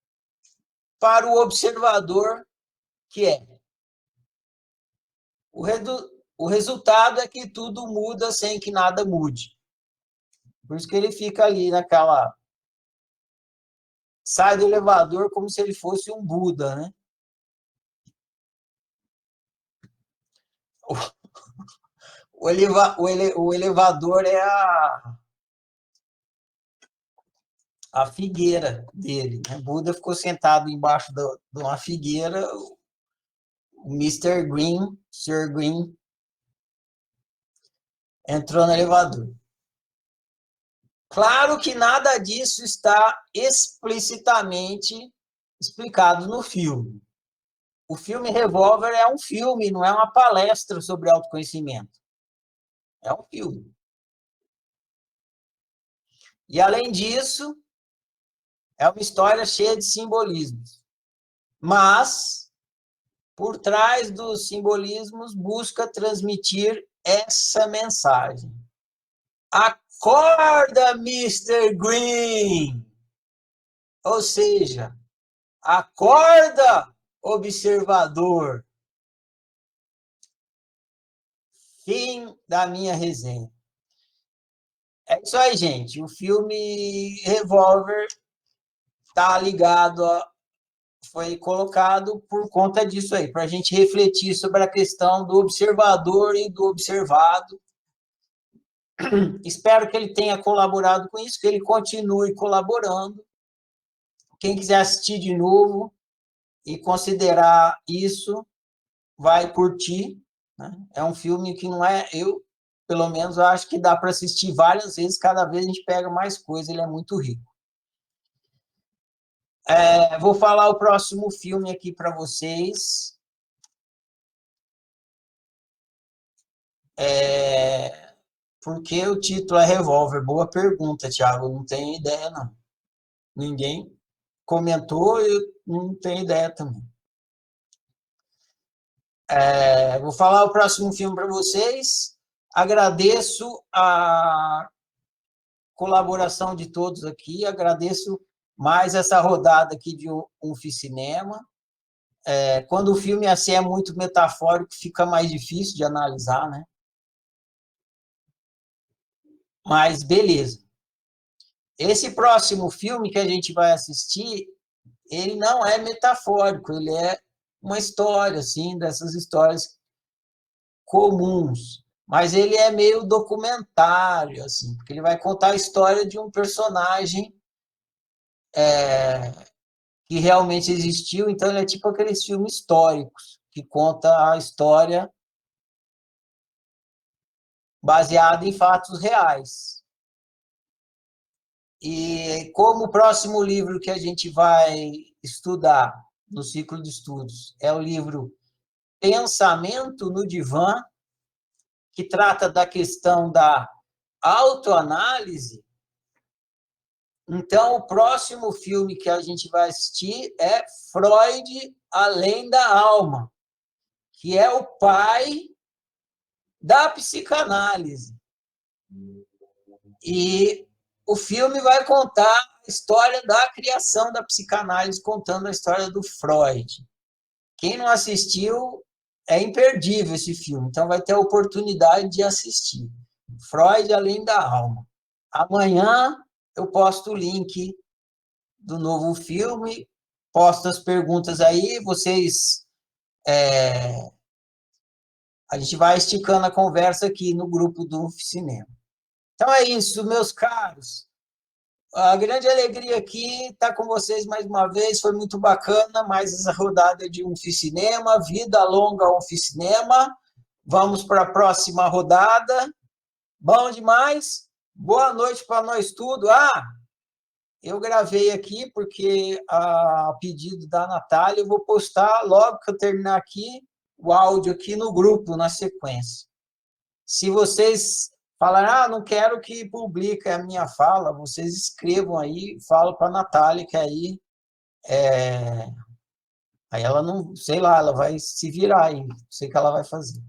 para o observador que é. O resultado é que tudo muda sem que nada mude. Por isso que ele fica ali naquela... Sai do elevador como se ele fosse um Buda, né? O elevador é a figueira dele. Né? Buda ficou sentado embaixo de uma figueira, o Mr. Green, Sr. Green, entrou no elevador. Claro que nada disso está explicitamente explicado no filme. O filme Revolver é um filme, não é uma palestra sobre autoconhecimento. É um filme. E, além disso, é uma história cheia de simbolismos. Mas, por trás dos simbolismos, busca transmitir essa mensagem. Acorda, Mr. Green! Ou seja, acorda, Observador. Fim da minha resenha. É isso aí, gente. O filme Revolver está ligado foi colocado por conta disso aí, para a gente refletir sobre a questão do observador e do observado. Espero que ele tenha colaborado com isso, que ele continue colaborando. Quem quiser assistir de novo e considerar isso, vai curtir, né? É um filme que não é... Eu, pelo menos, acho que dá para assistir várias vezes, cada vez a gente pega mais coisa, ele é muito rico. Vou falar o próximo filme aqui para vocês. Porque o título é Revolver? Boa pergunta, Thiago. Eu não tenho ideia, não. Ninguém comentou, eu não tenho ideia também. Vou falar o próximo filme para vocês. Agradeço a colaboração de todos aqui, agradeço mais essa rodada aqui de UFCinema. Quando o filme assim é muito metafórico, fica mais difícil de analisar, né? Mas beleza. Esse próximo filme que a gente vai assistir, ele não é metafórico, ele é uma história, assim, dessas histórias comuns. Mas ele é meio documentário, assim, porque ele vai contar a história de um personagem que realmente existiu, então ele é tipo aqueles filmes históricos, que conta a história baseada em fatos reais. E como o próximo livro que a gente vai estudar no ciclo de estudos é o livro Pensamento no Divã, que trata da questão da autoanálise, então o próximo filme que a gente vai assistir é Freud, Além da Alma, que é o pai da psicanálise. E o filme vai contar a história da criação da psicanálise, contando a história do Freud. Quem não assistiu, é imperdível esse filme, então vai ter a oportunidade de assistir. Freud, Além da Alma. Amanhã eu posto o link do novo filme, posto as perguntas aí, vocês... a gente vai esticando a conversa aqui no grupo do UFCinema. Então é isso, meus caros. A grande alegria aqui estar com vocês mais uma vez, foi muito bacana, mais essa rodada de UFCinema, vida longa UFCinema. Vamos para a próxima rodada. Bom demais. Boa noite para nós tudo. Eu gravei aqui porque, a pedido da Natália, eu vou postar logo que eu terminar aqui, o áudio aqui no grupo, na sequência. Se vocês falarem, não quero que publique a minha fala, vocês escrevam aí, falam para a Natália, que aí ela não, sei lá, ela vai se virar aí, não sei o que ela vai fazer,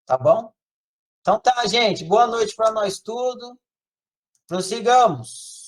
tá bom? Então tá, gente, boa noite para nós tudo, prossigamos.